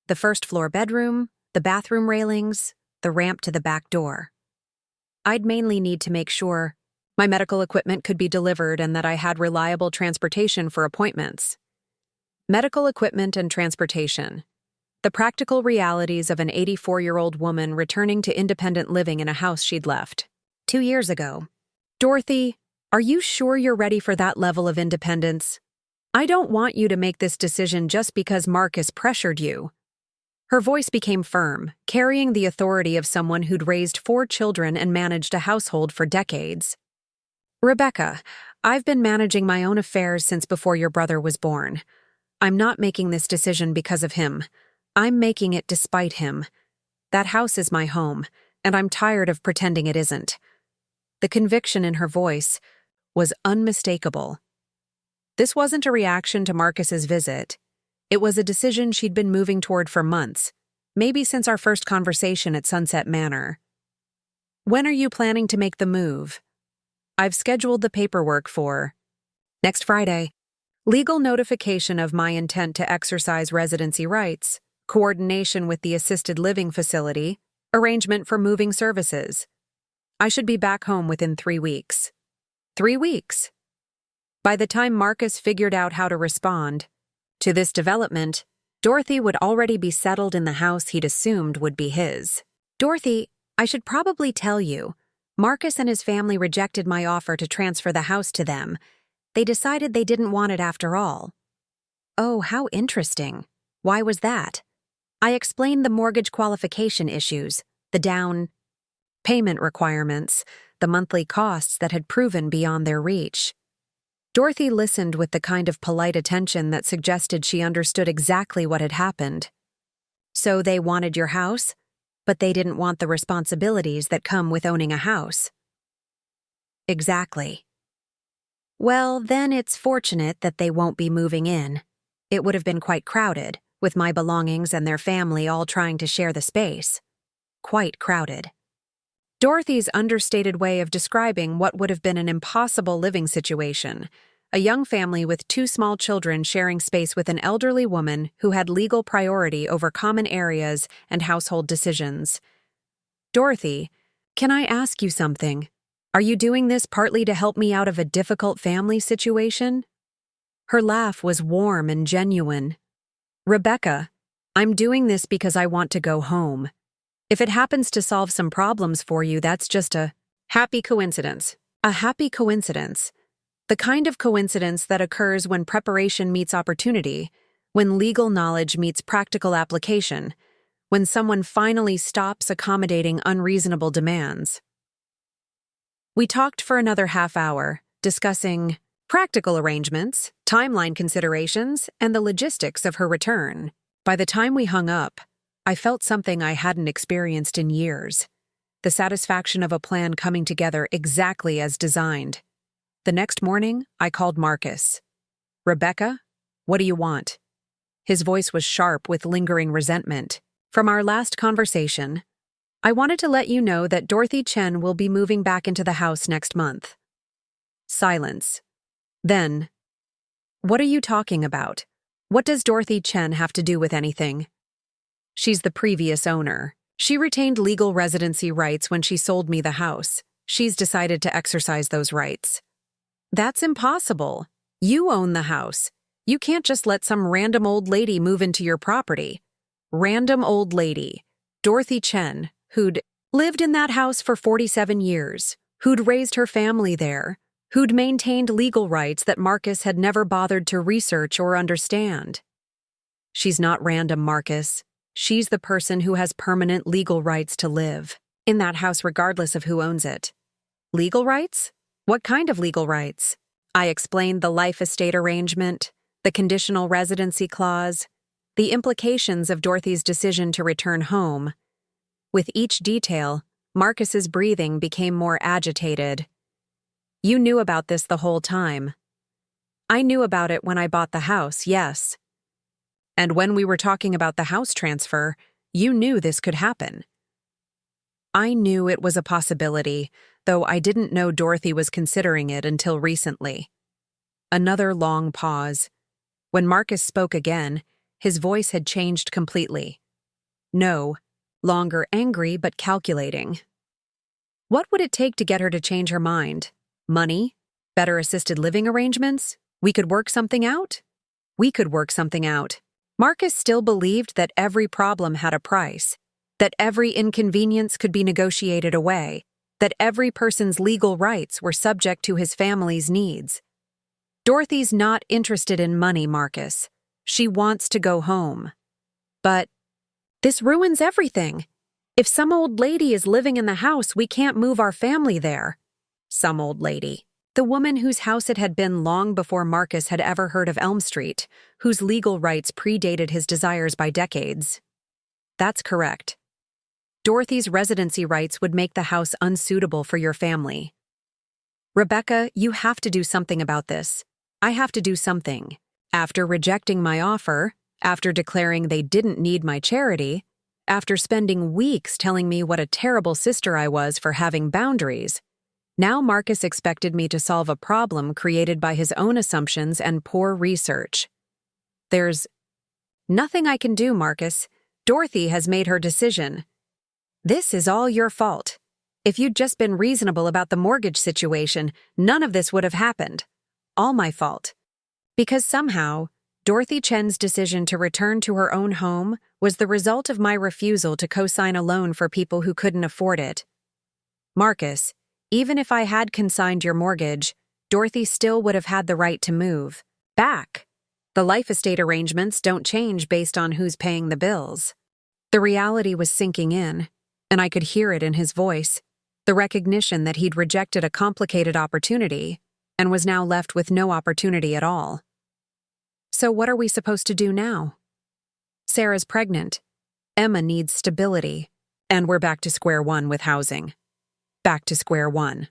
A: The first-floor bedroom, the bathroom railings, the ramp to the back door. I'd mainly need to make sure my medical equipment could be delivered and that I had reliable transportation for appointments. Medical equipment and transportation. The practical realities of an 84-year-old woman returning to independent living in a house she'd left 2 years ago. Dorothy, are you sure you're ready for that level of independence? I don't want you to make this decision just because Marcus pressured you. Her voice became firm, carrying the authority of someone who'd raised 4 children and managed a household for decades. Rebecca, I've been managing my own affairs since before your brother was born. I'm not making this decision because of him. I'm making it despite him. That house is my home, and I'm tired of pretending it isn't. The conviction in her voice was unmistakable. This wasn't a reaction to Marcus's visit. It was a decision she'd been moving toward for months, maybe since our first conversation at Sunset Manor. When are you planning to make the move? I've scheduled the paperwork for next Friday. Legal notification of my intent to exercise residency rights, coordination with the assisted living facility, arrangement for moving services. I should be back home within 3 weeks. 3 weeks? By the time Marcus figured out how to respond to this development, Dorothy would already be settled in the house he'd assumed would be his. Dorothy, I should probably tell you, Marcus and his family rejected my offer to transfer the house to them. They decided they didn't want it after all. Oh, how interesting. Why was that? I explained the mortgage qualification issues, the down payment requirements, the monthly costs that had proven beyond their reach. Dorothy listened with the kind of polite attention that suggested she understood exactly what had happened. So they wanted your house, but they didn't want the responsibilities that come with owning a house. Exactly. Well, then it's fortunate that they won't be moving in. It would have been quite crowded, with my belongings and their family all trying to share the space. Quite crowded. Dorothy's understated way of describing what would have been an impossible living situation, a young family with 2 small children sharing space with an elderly woman who had legal priority over common areas and household decisions. Dorothy, can I ask you something? Are you doing this partly to help me out of a difficult family situation? Her laugh was warm and genuine. Rebecca, I'm doing this because I want to go home. If it happens to solve some problems for you, that's just a happy coincidence. A happy coincidence. The kind of coincidence that occurs when preparation meets opportunity, when legal knowledge meets practical application, when someone finally stops accommodating unreasonable demands. We talked for another half hour, discussing practical arrangements, timeline considerations, and the logistics of her return. By the time we hung up, I felt something I hadn't experienced in years. The satisfaction of a plan coming together exactly as designed. The next morning, I called Marcus. Rebecca, what do you want? His voice was sharp with lingering resentment. From our last conversation, I wanted to let you know that Dorothy Chen will be moving back into the house next month. Silence. Then, what are you talking about? What does Dorothy Chen have to do with anything? She's the previous owner. She retained legal residency rights when she sold me the house. She's decided to exercise those rights. That's impossible. You own the house. You can't just let some random old lady move into your property. Random old lady. Dorothy Chen, who'd lived in that house for 47 years, who'd raised her family there, who'd maintained legal rights that Marcus had never bothered to research or understand. She's not random, Marcus. She's the person who has permanent legal rights to live in that house regardless of who owns it. Legal rights? What kind of legal rights? I explained the life estate arrangement, the conditional residency clause, the implications of Dorothy's decision to return home. With each detail, Marcus's breathing became more agitated. You knew about this the whole time. I knew about it when I bought the house, yes. And when we were talking about the house transfer, you knew this could happen. I knew it was a possibility, though I didn't know Dorothy was considering it until recently. Another long pause. When Marcus spoke again, his voice had changed completely. No longer angry but calculating. What would it take to get her to change her mind? Money? Better assisted living arrangements? We could work something out? We could work something out. Marcus still believed that every problem had a price, that every inconvenience could be negotiated away, that every person's legal rights were subject to his family's needs. Dorothy's not interested in money, Marcus. She wants to go home. But this ruins everything. If some old lady is living in the house, we can't move our family there. Some old lady. The woman whose house it had been long before Marcus had ever heard of Elm Street, whose legal rights predated his desires by decades. That's correct. Dorothy's residency rights would make the house unsuitable for your family. Rebecca, you have to do something about this. I have to do something. After rejecting my offer, after declaring they didn't need my charity, after spending weeks telling me what a terrible sister I was for having boundaries, now Marcus expected me to solve a problem created by his own assumptions and poor research. There's nothing I can do, Marcus. Dorothy has made her decision. This is all your fault. If you'd just been reasonable about the mortgage situation, none of this would have happened. All my fault. Because somehow, Dorothy Chen's decision to return to her own home was the result of my refusal to co-sign a loan for people who couldn't afford it. Marcus, even if I had consigned your mortgage, Dorothy still would have had the right to move back. The life estate arrangements don't change based on who's paying the bills. The reality was sinking in, and I could hear it in his voice, the recognition that he'd rejected a complicated opportunity and was now left with no opportunity at all. So what are we supposed to do now? Sarah's pregnant. Emma needs stability, and we're back to square one with housing. Back to square one.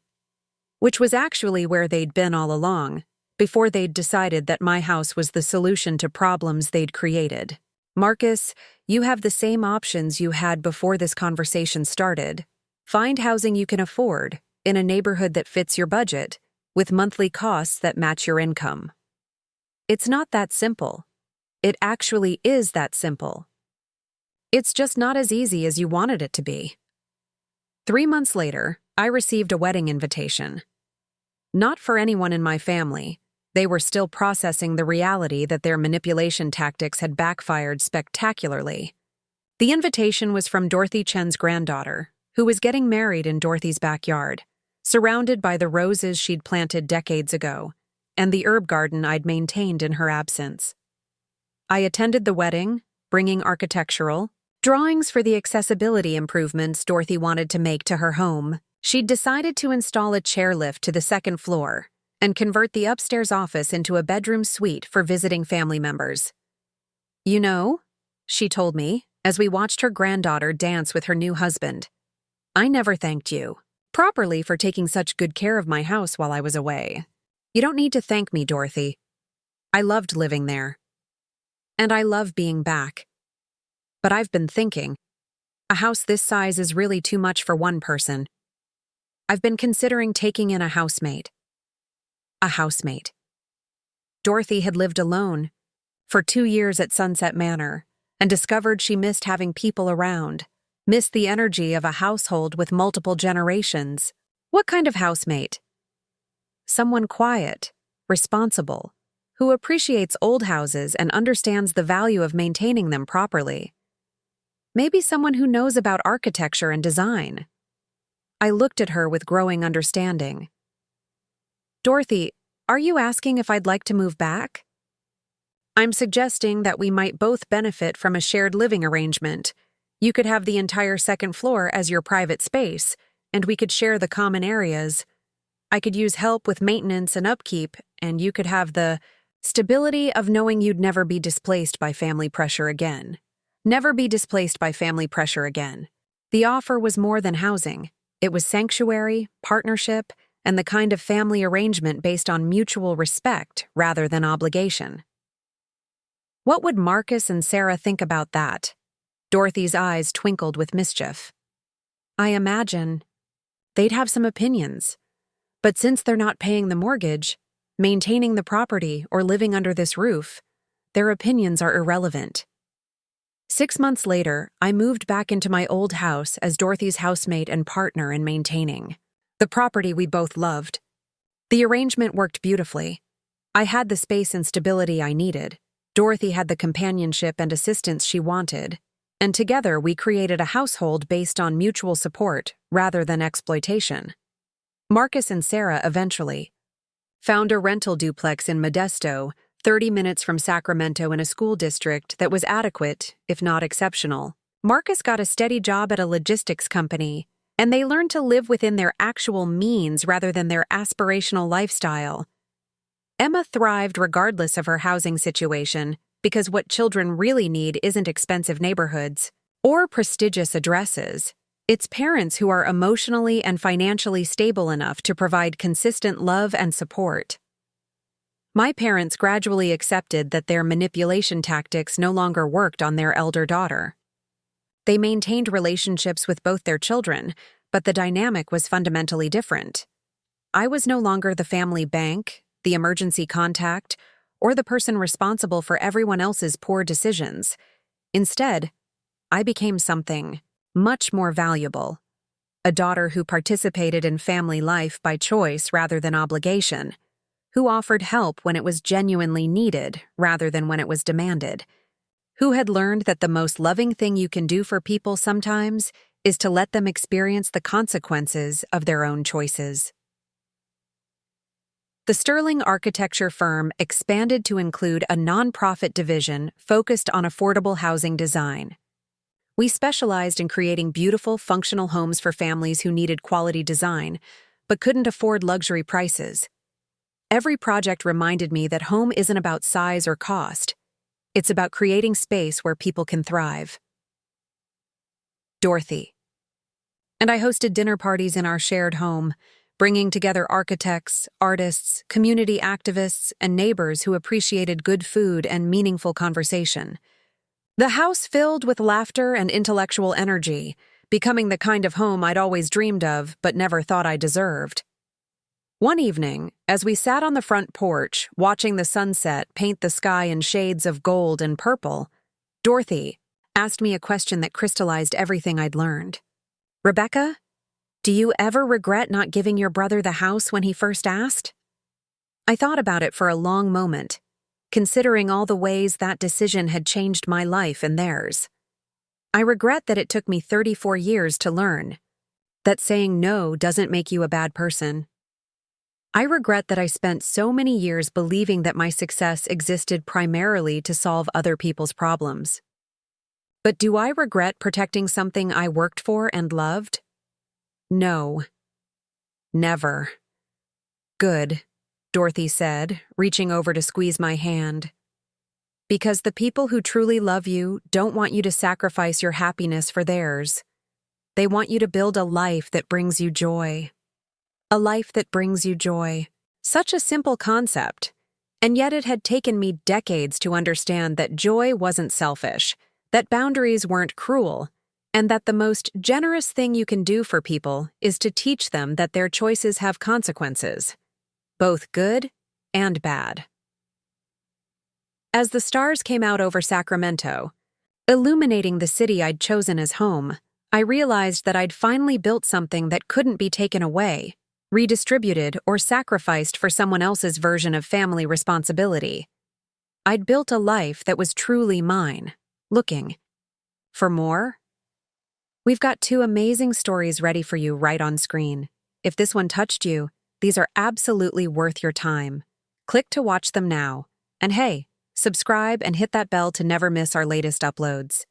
A: Which was actually where they'd been all along, before they'd decided that my house was the solution to problems they'd created. Marcus, you have the same options you had before this conversation started. Find housing you can afford, in a neighborhood that fits your budget, with monthly costs that match your income. It's not that simple. It actually is that simple. It's just not as easy as you wanted it to be. 3 months later, I received a wedding invitation. Not for anyone in my family. They were still processing the reality that their manipulation tactics had backfired spectacularly. The invitation was from Dorothy Chen's granddaughter, who was getting married in Dorothy's backyard, surrounded by the roses she'd planted decades ago, and the herb garden I'd maintained in her absence. I attended the wedding, bringing architectural drawings for the accessibility improvements Dorothy wanted to make to her home. She'd decided to install a chairlift to the second floor and convert the upstairs office into a bedroom suite for visiting family members. You know, she told me, as we watched her granddaughter dance with her new husband, I never thanked you properly for taking such good care of my house while I was away. You don't need to thank me, Dorothy. I loved living there. And I love being back. But I've been thinking, a house this size is really too much for one person. I've been considering taking in a housemate. A housemate. Dorothy had lived alone for 2 years at Sunset Manor and discovered she missed having people around, missed the energy of a household with multiple generations. What kind of housemate? Someone quiet, responsible, who appreciates old houses and understands the value of maintaining them properly. Maybe someone who knows about architecture and design. I looked at her with growing understanding. Dorothy, are you asking if I'd like to move back? I'm suggesting that we might both benefit from a shared living arrangement. You could have the entire second floor as your private space, and we could share the common areas. I could use help with maintenance and upkeep, and you could have the stability of knowing you'd never be displaced by family pressure again. Never be displaced by family pressure again. The offer was more than housing. It was sanctuary, partnership, and the kind of family arrangement based on mutual respect rather than obligation. What would Marcus and Sarah think about that? Dorothy's eyes twinkled with mischief. I imagine they'd have some opinions. But since they're not paying the mortgage, maintaining the property, or living under this roof, their opinions are irrelevant. 6 months later, I moved back into my old house as Dorothy's housemate and partner in maintaining the property we both loved. The arrangement worked beautifully. I had the space and stability I needed. Dorothy had the companionship and assistance she wanted. And together we created a household based on mutual support rather than exploitation. Marcus and Sarah eventually Found a rental duplex in Modesto, 30 minutes from Sacramento in a school district that was adequate, if not exceptional. Marcus got a steady job at a logistics company, and they learned to live within their actual means rather than their aspirational lifestyle. Emma thrived regardless of her housing situation because what children really need isn't expensive neighborhoods or prestigious addresses. It's parents who are emotionally and financially stable enough to provide consistent love and support. My parents gradually accepted that their manipulation tactics no longer worked on their elder daughter. They maintained relationships with both their children, but the dynamic was fundamentally different. I was no longer the family bank, the emergency contact, or the person responsible for everyone else's poor decisions. Instead, I became something much more valuable. A daughter who participated in family life by choice rather than obligation, who offered help when it was genuinely needed rather than when it was demanded, who had learned that the most loving thing you can do for people sometimes is to let them experience the consequences of their own choices. The Sterling architecture firm expanded to include a nonprofit division focused on affordable housing design. We specialized in creating beautiful, functional homes for families who needed quality design, but couldn't afford luxury prices. Every project reminded me that home isn't about size or cost. It's about creating space where people can thrive. Dorothy. And I hosted dinner parties in our shared home, bringing together architects, artists, community activists, and neighbors who appreciated good food and meaningful conversation. The house filled with laughter and intellectual energy, becoming the kind of home I'd always dreamed of but never thought I deserved. One evening, as we sat on the front porch, watching the sunset paint the sky in shades of gold and purple, Dorothy asked me a question that crystallized everything I'd learned. "Rebecca, do you ever regret not giving your brother the house when he first asked?" I thought about it for a long moment, considering all the ways that decision had changed my life and theirs. I regret that it took me 34 years to learn that saying no doesn't make you a bad person. I regret that I spent so many years believing that my success existed primarily to solve other people's problems. But do I regret protecting something I worked for and loved? No. Never. Good, Dorothy said, reaching over to squeeze my hand. Because the people who truly love you don't want you to sacrifice your happiness for theirs. They want you to build a life that brings you joy. A life that brings you joy. Such a simple concept. And yet it had taken me decades to understand that joy wasn't selfish, that boundaries weren't cruel, and that the most generous thing you can do for people is to teach them that their choices have consequences, both good and bad. As the stars came out over Sacramento, illuminating the city I'd chosen as home, I realized that I'd finally built something that couldn't be taken away, redistributed, or sacrificed for someone else's version of family responsibility. I'd built a life that was truly mine. Looking for more? We've got 2 amazing stories ready for you right on screen. If this one touched you, these are absolutely worth your time. Click to watch them now. And hey, subscribe and hit that bell to never miss our latest uploads.